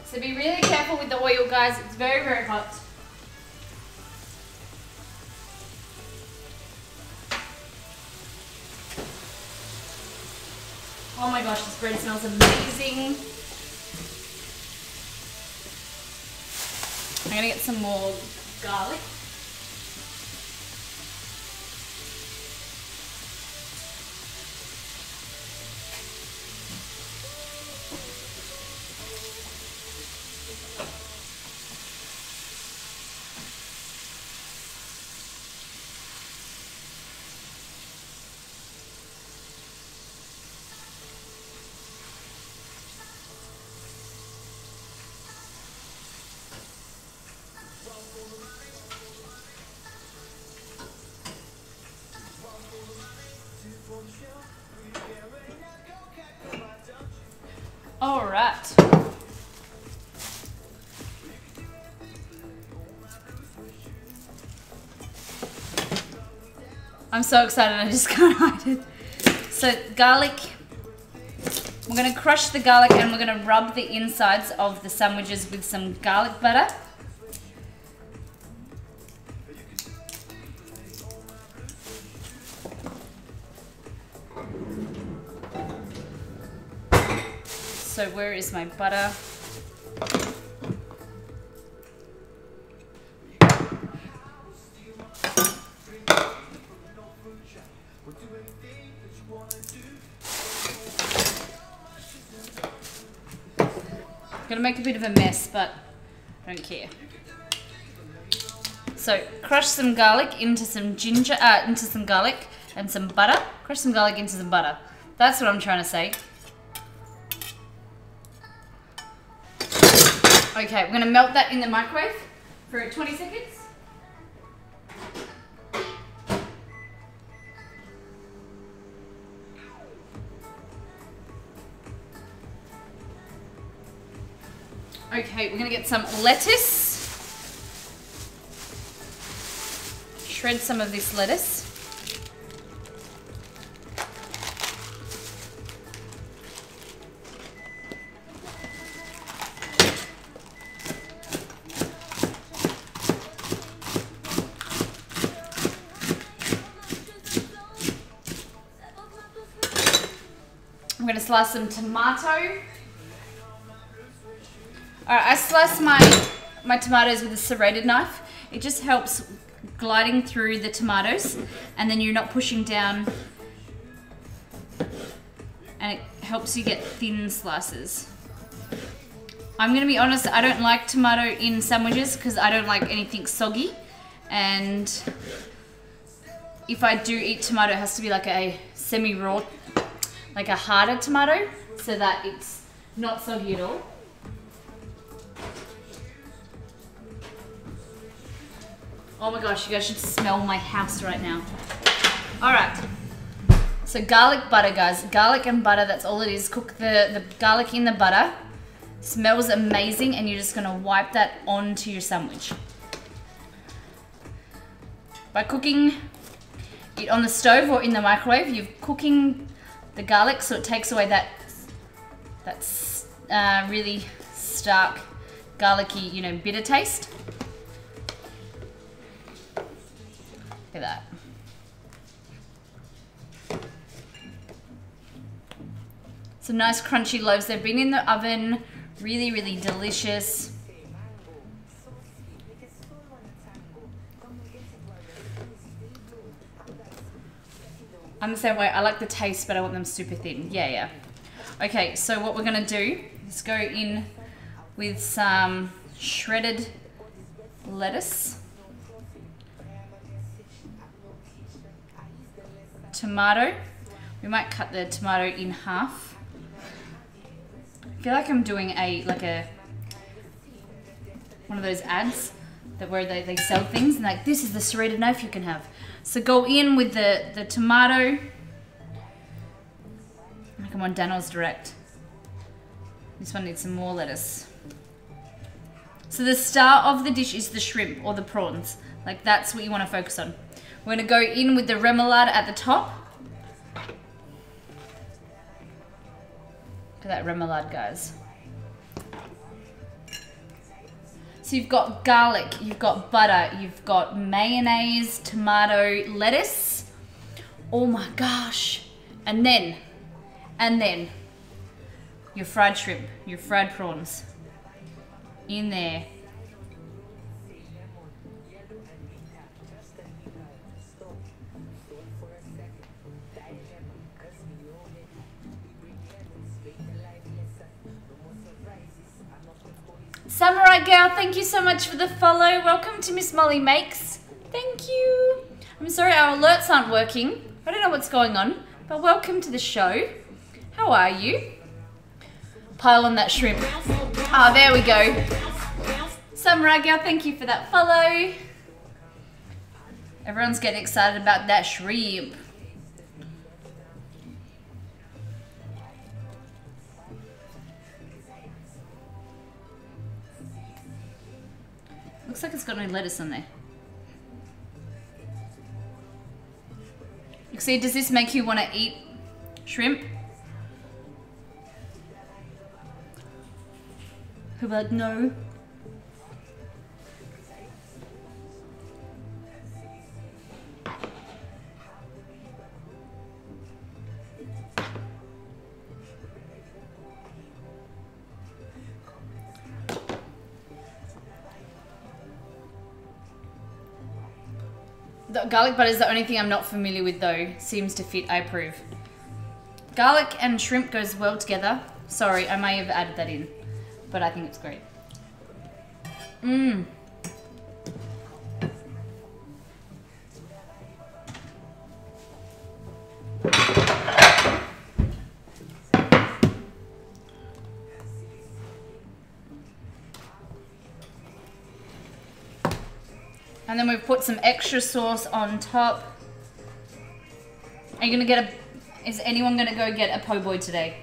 So be really careful with the oil, guys. It's very, very hot. Oh my gosh, this bread smells amazing. I'm gonna get some more garlic. All right. I'm so excited, I just can't hide it. So garlic, we're gonna crush the garlic and we're gonna rub the insides of the sandwiches with some garlic butter. So where is my butter? Gonna make a bit of a mess, but I don't care. So crush some garlic into some ginger, into some garlic and some butter. Crush some garlic into some butter. That's what I'm trying to say. Okay, we're gonna melt that in the microwave for 20 seconds. Okay, we're gonna get some lettuce. Shred some of this lettuce. I'm gonna slice some tomato. Alright, I slice my tomatoes with a serrated knife. It just helps gliding through the tomatoes, and then you're not pushing down, and it helps you get thin slices. I'm gonna be honest, I don't like tomato in sandwiches because I don't like anything soggy, and if I do eat tomato, it has to be like a semi-raw, like a harder tomato, so that it's not soggy at all. Oh my gosh, you guys should smell my house right now. All right, so garlic butter, guys. Garlic and butter, that's all it is. Cook the garlic in the butter. Smells amazing, and you're just gonna wipe that onto your sandwich. By cooking it on the stove or in the microwave, you're cooking the garlic so it takes away that really stark garlicky, you know, bitter taste. Look at that. Some nice crunchy loaves. They've been in the oven. Really, really delicious. I'm the same way. I like the taste, but I want them super thin. Yeah, yeah. Okay, so what we're gonna do is go in with some shredded lettuce. Tomato. We might cut the tomato in half. I feel like I'm doing one of those ads where they sell things and like, this is the serrated knife you can have. So go in with the tomato. Come on, Daniel's direct. This one needs some more lettuce. So the star of the dish is the shrimp or the prawns. Like, that's what you want to focus on. We're going to go in with the remoulade at the top. Look at that remoulade, guys. So you've got garlic, you've got butter, you've got mayonnaise, tomato, lettuce. Oh my gosh. And then your fried shrimp, your fried prawns in there. Samurai Girl, thank you so much for the follow. Welcome to Miss Molly Makes. Thank you. I'm sorry our alerts aren't working. I don't know what's going on, but welcome to the show. How are you? Pile on that shrimp. Ah, there we go. Samurai Girl, thank you for that follow. Everyone's getting excited about that shrimp. Looks like it's got no lettuce on there. You see, does this make you want to eat shrimp? Who like, no. The garlic butter is the only thing I'm not familiar with though. Seems to fit, I approve. Garlic and shrimp goes well together. Sorry, I may have added that in, but I think it's great. Mmm. And then we've put some extra sauce on top. Are you gonna get a, is anyone gonna go get a po' boy today?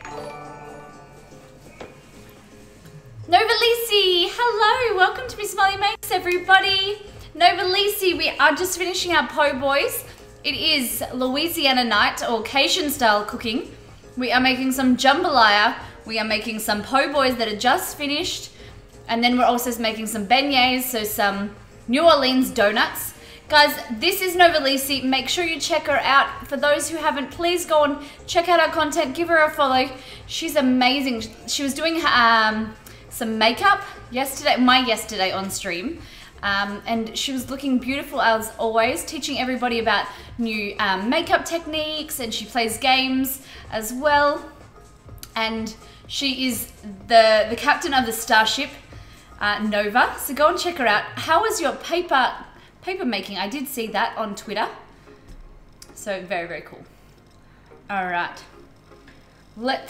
Novalisi, hello, welcome to Miss Molly Makes, everybody. Novalisi, we are just finishing our po' boys. It is Louisiana night, or Cajun style cooking. We are making some jambalaya. We are making some po' boys that are just finished. And then we're also making some beignets, so some New Orleans donuts. Guys, this is Novalisi. Make sure you check her out. For those who haven't, please go and check out her content. Give her a follow. She's amazing. She was doing some makeup yesterday on stream. And she was looking beautiful as always, teaching everybody about new makeup techniques, and she plays games as well. And she is the captain of the starship Nova, so go and check her out. How was your paper making? I did see that on Twitter. So very, very cool. All right, why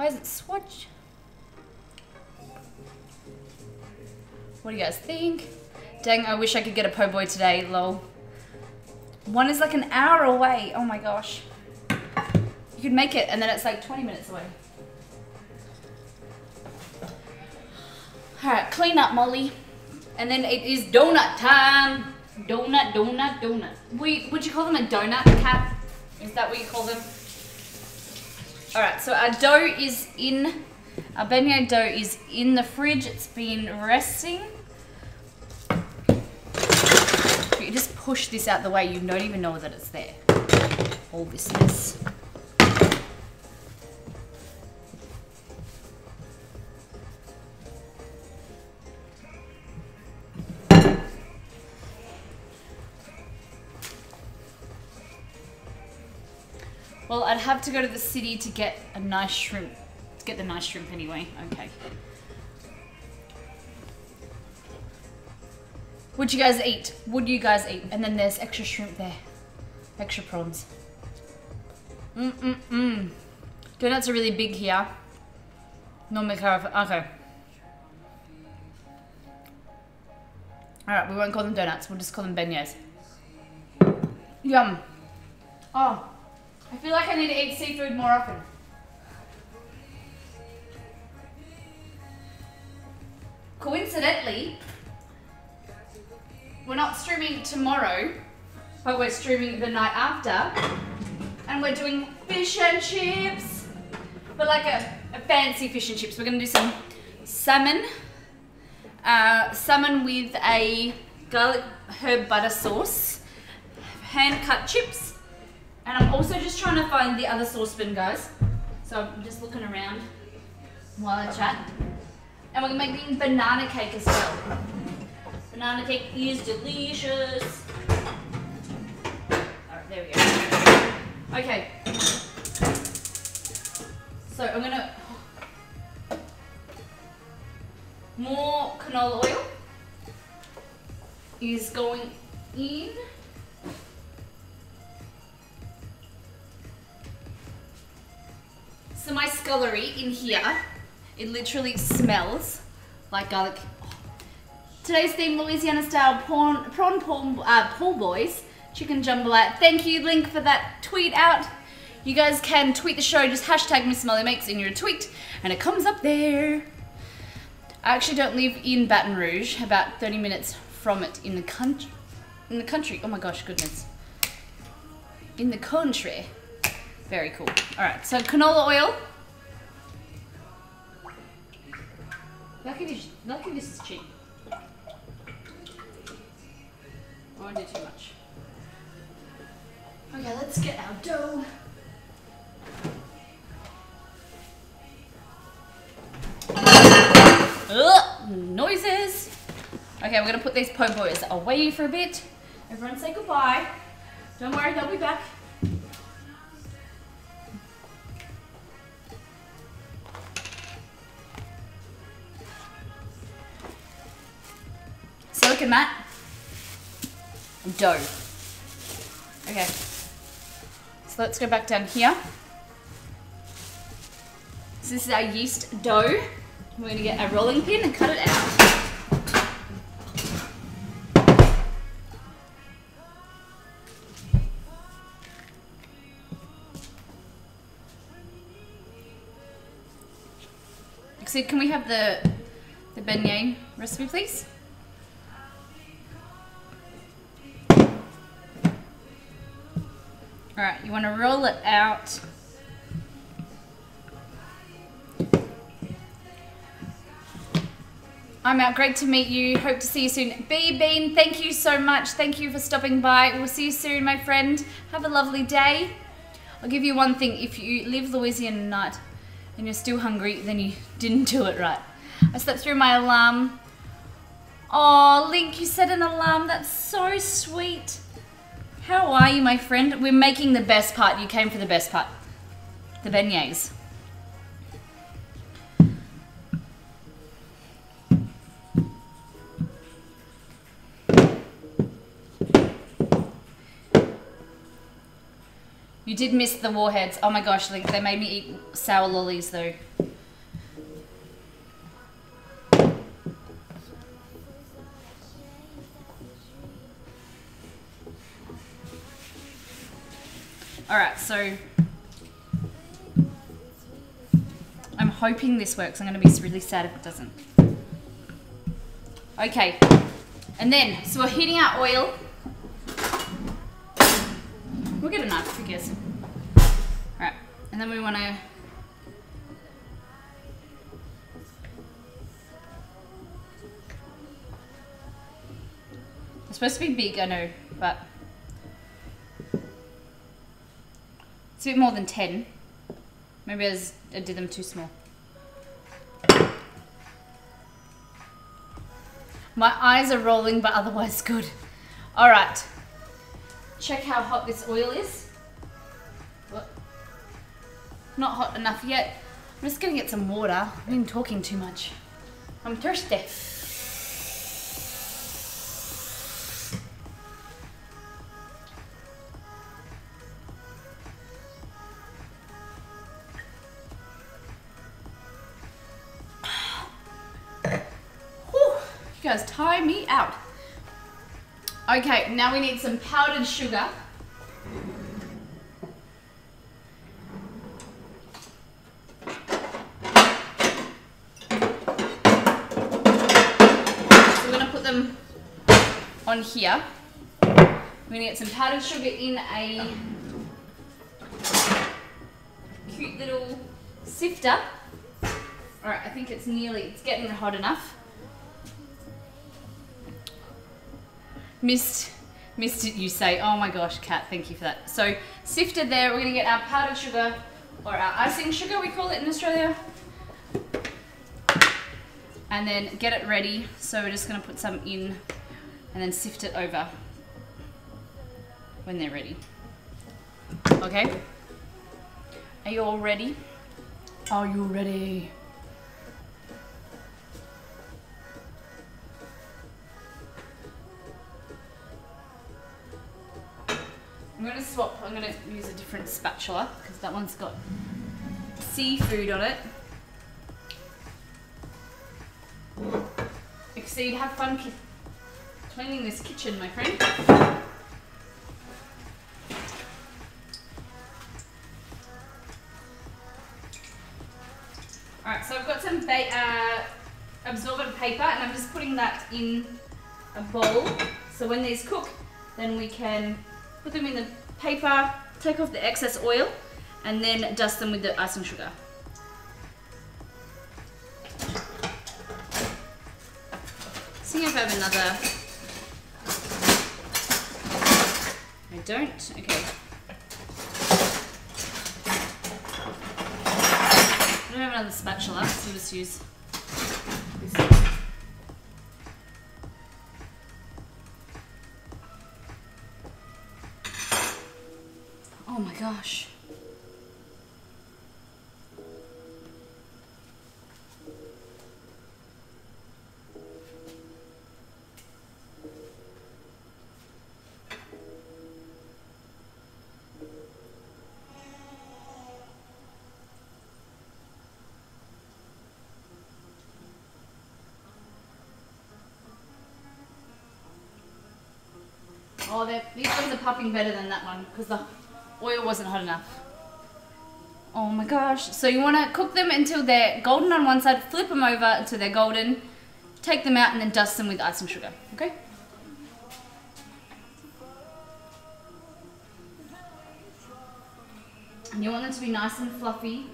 is it swatch? What do you guys think? Dang, I wish I could get a po' boy today, lol. One is like an hour away, oh my gosh. You could make it and then it's like 20 minutes away. All right, clean up, Molly. And then it is donut time. Donut, donut, donut. Would you call them a donut, Kat? Is that what you call them? All right, so our dough is in, our beignet dough is in the fridge. It's been resting. But you just push this out the way, you don't even know that it's there. All this mess. Well, I'd have to go to the city to get a nice shrimp. To get the nice shrimp anyway. Okay. Would you guys eat? Would you guys eat? And then there's extra shrimp there. Extra prawns. Donuts are really big here. Normally, okay. Alright, we won't call them donuts. We'll just call them beignets. Yum. Oh. I feel like I need to eat seafood more often. Coincidentally, we're not streaming tomorrow, but we're streaming the night after, and we're doing fish and chips, but like a fancy fish and chips. We're gonna do some salmon, salmon with a garlic herb butter sauce, hand cut chips. And I'm also just trying to find the other saucepan, guys. So I'm just looking around while I chat. And we're making banana cake as well. Banana cake is delicious. Alright, there we go. Okay. So I'm gonna... More canola oil is going in. So my scullery in here, it literally smells like garlic. Today's theme, Louisiana style prawn po' boys, chicken jambalaya. Thank you, Link, for that tweet out. You guys can tweet the show, just hashtag Miss Molly Makes in your tweet, and it comes up there. I actually don't live in Baton Rouge, about 30 minutes from it in the country. Oh my gosh, goodness. In the country. Very cool. All right, so canola oil. Lucky this is cheap. I won't do too much. Okay, let's get our dough. Ugh, noises. Okay, we're gonna put these po' boys away for a bit. Everyone say goodbye. Don't worry, they'll be back. Silicone mat. Dough. Okay. So let's go back down here. So this is our yeast dough. We're gonna get a rolling pin and cut it out. So can we have the beignet recipe, please? All right, you want to roll it out. I'm out. Great to meet you. Hope to see you soon. Bean, thank you so much. Thank you for stopping by. We'll see you soon, my friend. Have a lovely day. I'll give you one thing. If you live Louisiana night and you're still hungry, then you didn't do it right. I slept through my alarm. Oh, Link, you set an alarm. That's so sweet. How are you, my friend? We're making the best part. You came for the best part. The beignets. You did miss the warheads. Oh my gosh, Link, they made me eat sour lollies though. Alright, so I'm hoping this works. I'm going to be really sad if it doesn't. Okay, and then, so we're heating our oil. We'll get a knife, who cares? Alright, and then we want to it's supposed to be big, I know, but it's a bit more than 10. Maybe I did them too small. My eyes are rolling, but otherwise good. Alright. Check how hot this oil is. What? Not hot enough yet. I'm just gonna get some water. I've been talking too much. I'm thirsty. Whew, you guys tire me out. Okay, now we need some powdered sugar. So we're gonna put them on here. We're gonna get some powdered sugar in a cute little sifter. All right, I think it's getting hot enough. Missed it, you say. Oh my gosh, Kat, thank you for that. So sifted there, we're gonna get our powdered sugar, or our icing sugar we call it in Australia. And then get it ready. So we're just gonna put some in and then sift it over when they're ready. Okay? Are you all ready? Are you ready? I'm going to swap, I'm going to use a different spatula because that one's got seafood on it. Exceed, have fun cleaning this kitchen, my friend. Alright, so I've got some absorbent paper and I'm just putting that in a bowl. So when these cook, then we can put them in the paper, take off the excess oil, and then dust them with the icing sugar. See if I have another. I don't. Okay. I don't have another spatula, so we'll just use this one. Oh my gosh. Oh, these ones are popping better than that one because the oil wasn't hot enough. Oh my gosh. So you want to cook them until they're golden on one side, flip them over until they're golden, take them out and then dust them with icing sugar, okay? And you want them to be nice and fluffy.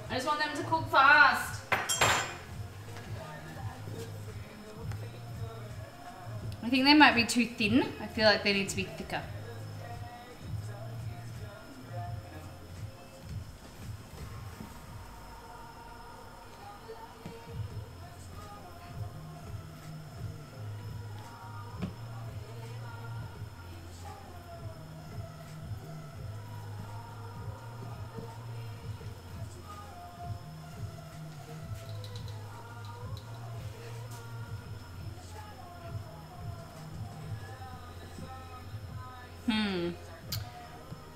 I just want them to cook fast. I think they might be too thin. I feel like they need to be thicker.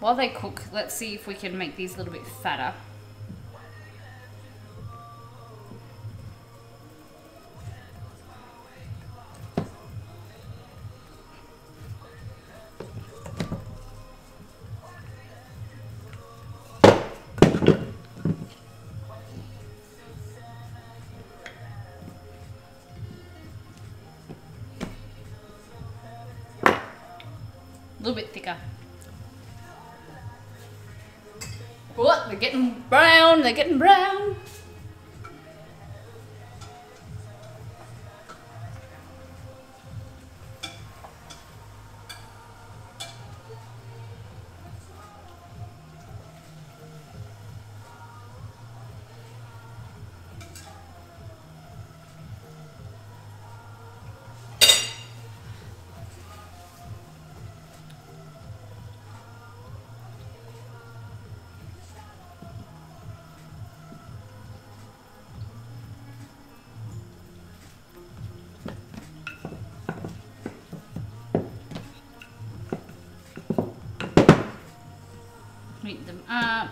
While they cook, let's see if we can make these a little bit fatter. A little bit thicker. Oh, they're getting brown, they're getting brown. Heat them up.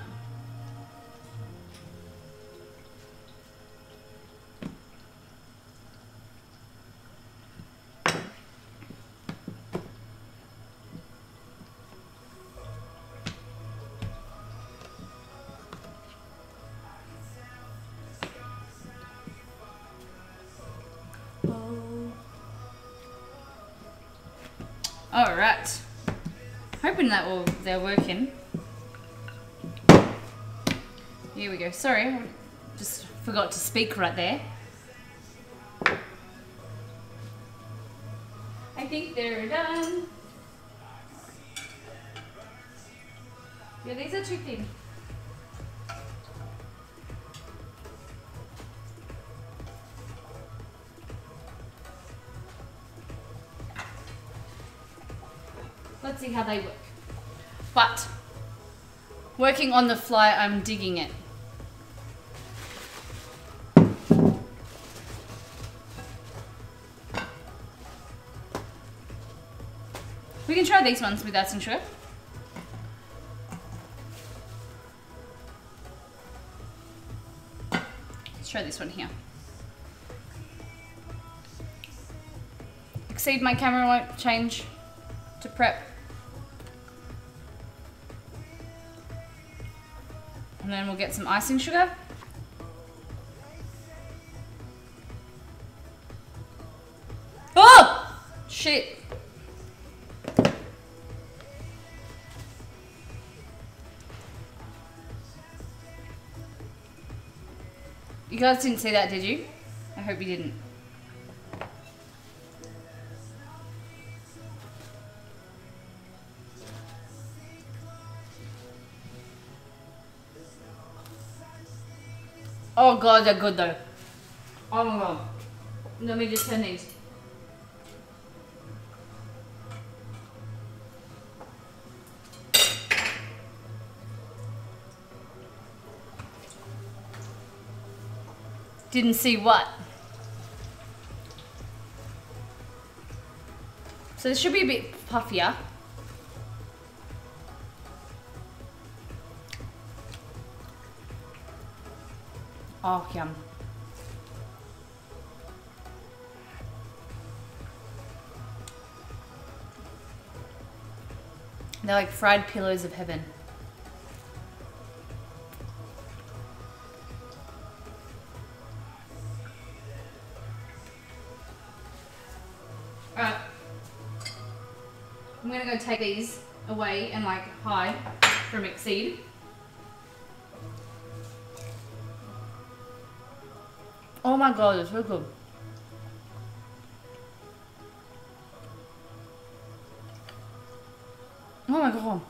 All right. Hoping that they're working. Here we go. Sorry, I just forgot to speak right there. I think they're done. Yeah, these are too thin. Let's see how they work. But working on the fly, I'm digging it. We can try these ones with icing sugar. Let's try this one here. Exceed my camera won't change to prep. And then we'll get some icing sugar. Oh! Shit. You guys didn't see that, did you? I hope you didn't. Oh god, they're good though. Oh my god. Let me just turn these. Didn't see what? So this should be a bit puffier. Oh, yum. They're like fried pillows of heaven. Alright. I'm gonna go take these away and like hide from Exceed. Oh my god, it's so good. Oh my god.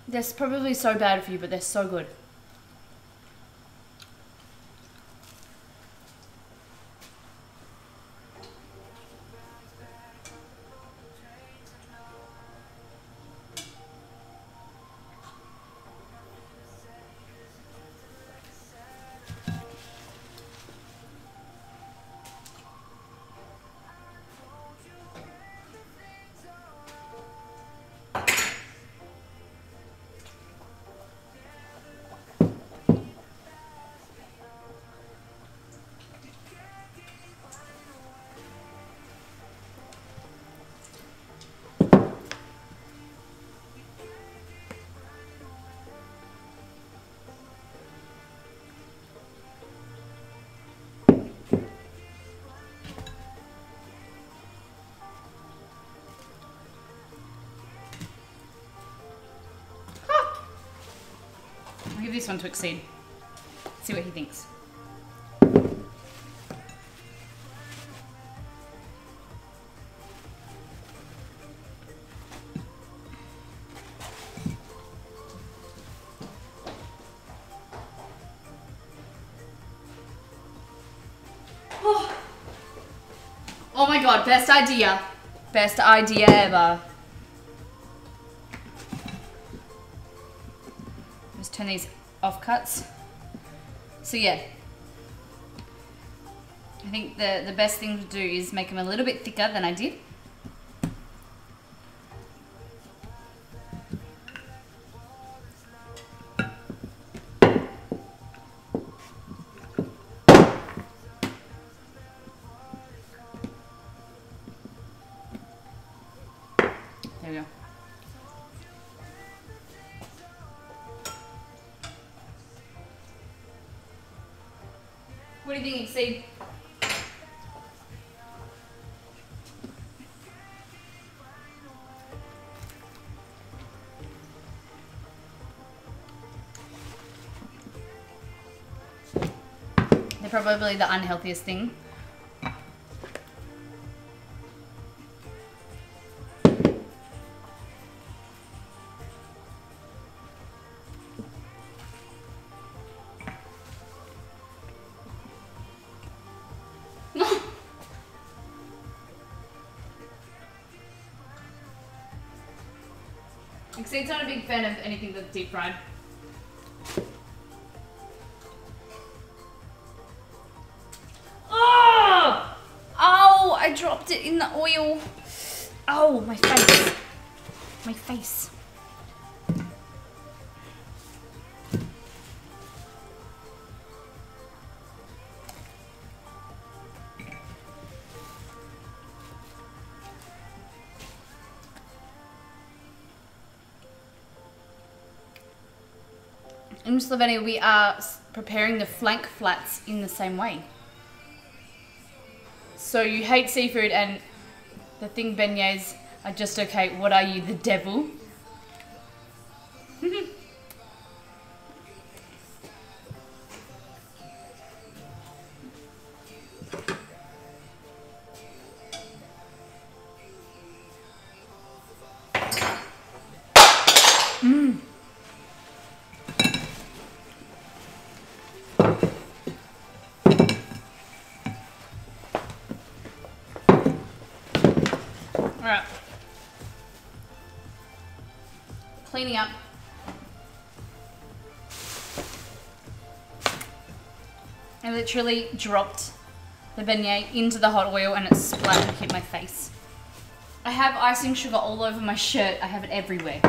They're probably so bad for you, but they're so good. I'll give this one to Exceed. See what he thinks. Oh my god, best idea. Best idea ever. Just turn these offcuts. So yeah. I think the best thing to do is make them a little bit thicker than I did. There we go. What do you think, Exceed? They're probably the unhealthiest thing. Exceed's not a big fan of anything that's deep fried. Oh! Oh, I dropped it in the oil. Oh, my face. My face. In Slovenia, we are preparing the flank flats in the same way. So you hate seafood and the thing beignets are just okay. What are you, the devil? cleaning up. I literally dropped the beignet into the hot oil and it splattered and hit my face. I have icing sugar all over my shirt. I have it everywhere.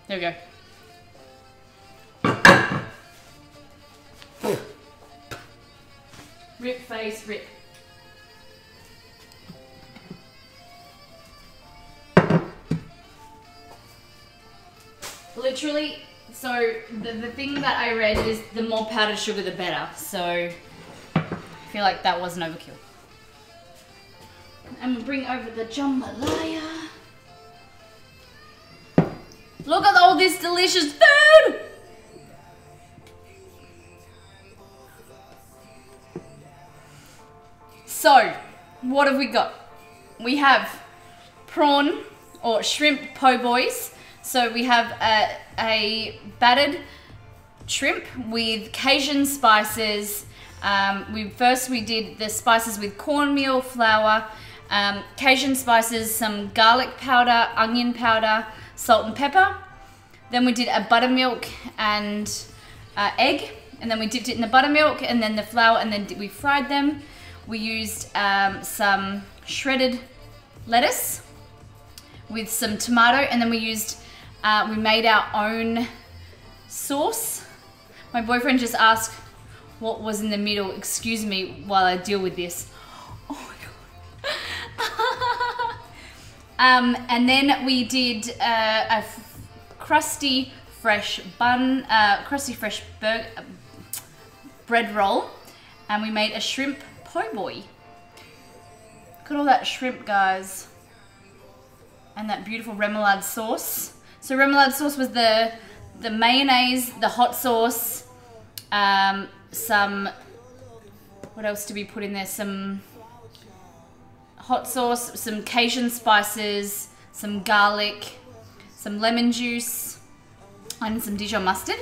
There we go. Rip face, rip. Literally, so the thing that I read is the more powdered sugar the better. So I feel like that was an overkill. I'm gonna bring over the jambalaya. Look at all this delicious food! So, what have we got? We have prawn or shrimp po' boys. So we have a battered shrimp with Cajun spices. We did the spices with cornmeal, flour, Cajun spices, some garlic powder, onion powder, salt and pepper. Then we did a buttermilk and egg, and then we dipped it in the buttermilk and then the flour, and then we fried them. We used some shredded lettuce with some tomato, and then we made our own sauce. My boyfriend just asked what was in the middle. Excuse me while I deal with this. Oh my god. And then we did a crusty fresh bun, bread roll, and we made a shrimp po' boy. Look at all that shrimp, guys, and that beautiful remoulade sauce. So remoulade sauce was the mayonnaise, the hot sauce, some, what else did we put in there? Some hot sauce, some Cajun spices, some garlic, some lemon juice, and some Dijon mustard.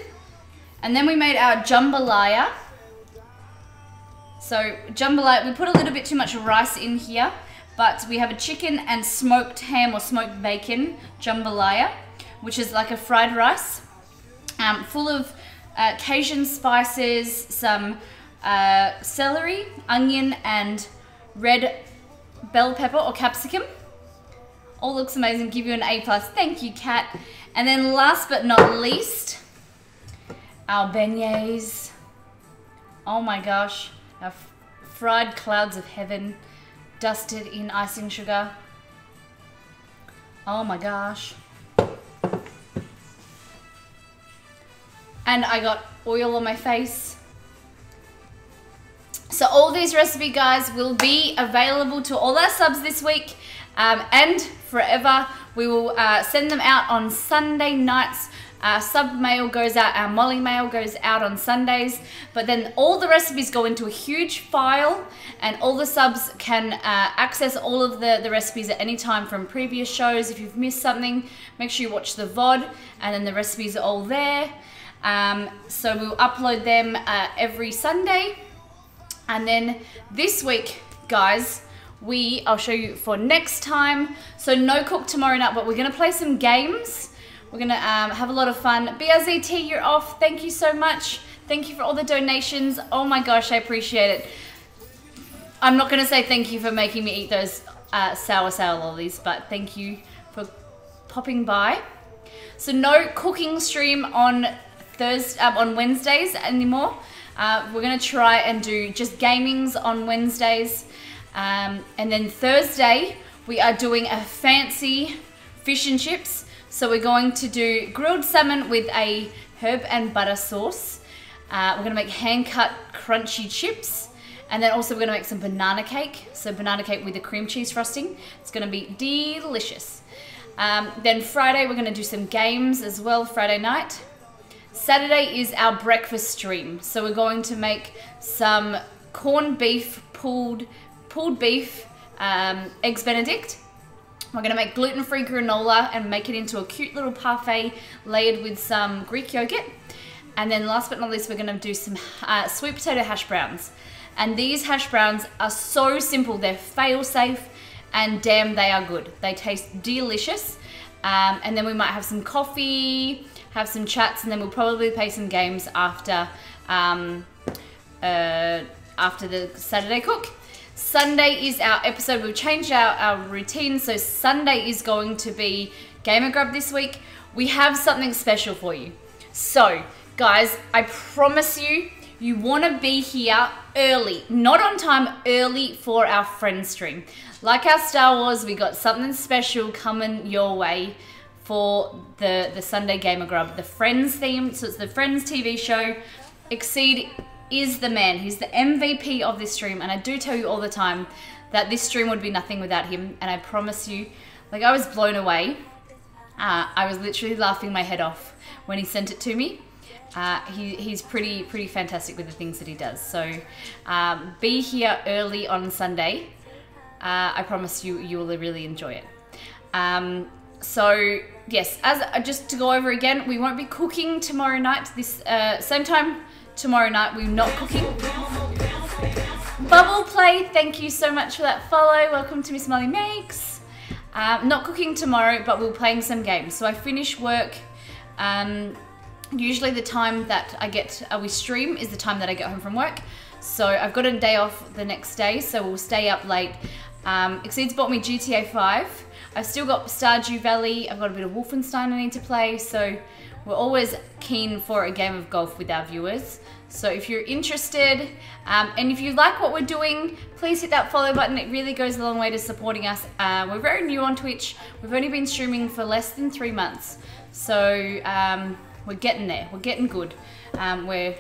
And then we made our jambalaya. So jambalaya, we put a little bit too much rice in here, but we have a chicken and smoked ham or smoked bacon jambalaya, which is like a fried rice, full of Cajun spices, some celery, onion, and red bell pepper or capsicum. All looks amazing. Give you an A+. Thank you, Kat. And then last but not least, our beignets. Oh my gosh. Our fried clouds of heaven, dusted in icing sugar. Oh my gosh. And I got oil on my face. So all these recipe guys will be available to all our subs this week and forever. We will send them out on Sunday nights. Our sub mail goes out, our Molly mail goes out on Sundays, but then all the recipes go into a huge file and all the subs can access all of the recipes at any time from previous shows. If you've missed something, make sure you watch the VOD, and then the recipes are all there. So we'll upload them every Sunday. And then this week, guys, I'll show you for next time. So no cook tomorrow night, but we're gonna play some games. We're gonna have a lot of fun. BRZT, you're off. Thank you so much. Thank you for all the donations. Oh my gosh, I appreciate it. I'm not gonna say thank you for making me eat those sour lollies, but thank you for popping by. So no cooking stream on Wednesdays anymore. We're gonna try and do just gamings on Wednesdays. And then Thursday, we are doing a fancy fish and chips. So we're going to do grilled salmon with a herb and butter sauce. We're gonna make hand-cut crunchy chips. And then also we're gonna make some banana cake. So banana cake with the cream cheese frosting. It's gonna be delicious. Then Friday we're gonna do some games as well, Friday night. Saturday is our breakfast stream. So we're going to make some corned beef, pulled beef, eggs Benedict. We're gonna make gluten-free granola and make it into a cute little parfait layered with some Greek yogurt. And then last but not least, we're gonna do some sweet potato hash browns. And these hash browns are so simple. They're fail-safe and damn, they are good. They taste delicious. And then we might have some coffee, have some chats, and then we'll probably play some games after the Saturday cook. Sunday is our episode. We've changed our routine. So Sunday is going to be Gamer Grub this week. We have something special for you. So guys, I promise you, you want to be here early, not on time, early for our Friends stream. Like our Star Wars, we got something special coming your way for the Sunday Gamer Grub, the Friends theme. So it's the Friends TV show. Exceed is the man. He's the MVP of this stream, and I do tell you all the time that this stream would be nothing without him, and I promise you, like, I was blown away. I was literally laughing my head off when he sent it to me. He's pretty fantastic with the things that he does. So be here early on Sunday. I promise you will really enjoy it. So yes, just to go over again, we won't be cooking tomorrow night. This same time tomorrow night, we're not cooking. Bubble Play, thank you so much for that follow. Welcome to Miss Molly Makes. Not cooking tomorrow, but we're playing some games. So I finish work. Usually the time that we stream is the time that I get home from work. So I've got a day off the next day, so we'll stay up late. Exceed's bought me GTA 5. I've still got Stardew Valley. I've got a bit of Wolfenstein I need to play. So we're always keen for a game of golf with our viewers. So if you're interested, and if you like what we're doing, please hit that follow button. It really goes a long way to supporting us. We're very new on Twitch. We've only been streaming for less than 3 months. So we're getting there. We're getting good. We're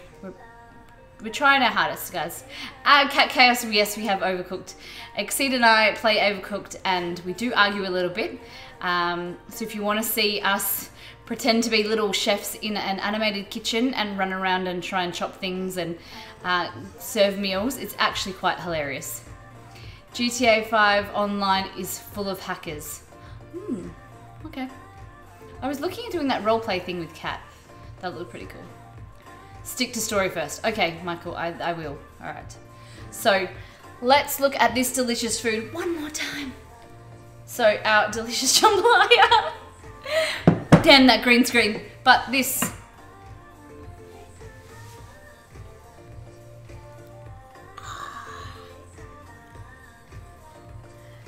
trying our hardest, guys. Cat Chaos, yes, we have Overcooked. Exceed and I play Overcooked, and we do argue a little bit. So if you want to see us pretend to be little chefs in an animated kitchen and run around and try and chop things and serve meals, it's actually quite hilarious. GTA 5 online is full of hackers. Okay. I was looking at doing that roleplay thing with Kat. That looked pretty cool. Stick to story first. Okay, Michael, I will. All right. So let's look at this delicious food one more time. So our delicious jambalaya. Damn that green screen. But this.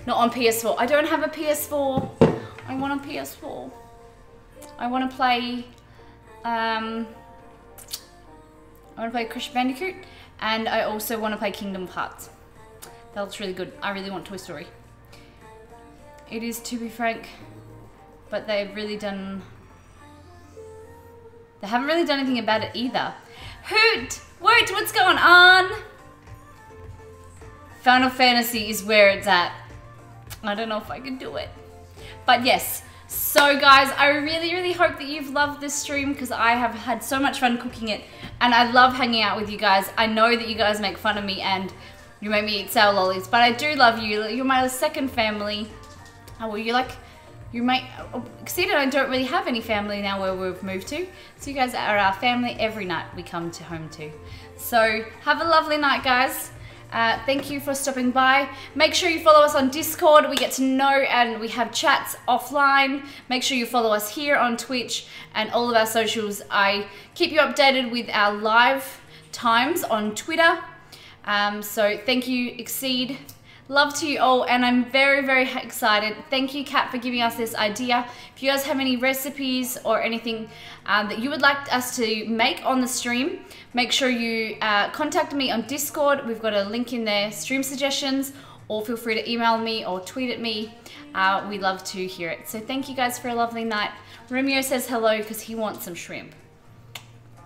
Not on PS4. I don't have a PS4. I want a PS4. I want to play. I want to play Crash Bandicoot, and I also want to play Kingdom Hearts. That looks really good. I really want Toy Story. It is, to be frank, but they haven't really done anything about it either. Hoot! Woot! What's going on? Final Fantasy is where it's at. I don't know if I can do it. But yes. So guys, I really hope that you've loved this stream, because I have had so much fun cooking it, and I love hanging out with you guys. I know that you guys make fun of me and you make me eat sour lollies, but I do love you. You're my second family. Oh, well, Exceed and I don't really have any family now where we've moved to. So you guys are our family every night we come home to. So have a lovely night, guys. Thank you for stopping by. Make sure you follow us on Discord. We get to know and we have chats offline. Make sure you follow us here on Twitch and all of our socials. I keep you updated with our live times on Twitter. So thank you, Exceed. Love to you all, and I'm very excited. Thank you, Kat, for giving us this idea. If you guys have any recipes or anything that you would like us to make on the stream, make sure you contact me on Discord. We've got a link in there, stream suggestions, or feel free to email me or tweet at me. We love to hear it. So thank you guys for a lovely night. Romeo says hello because he wants some shrimp.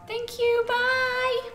Thank you, bye.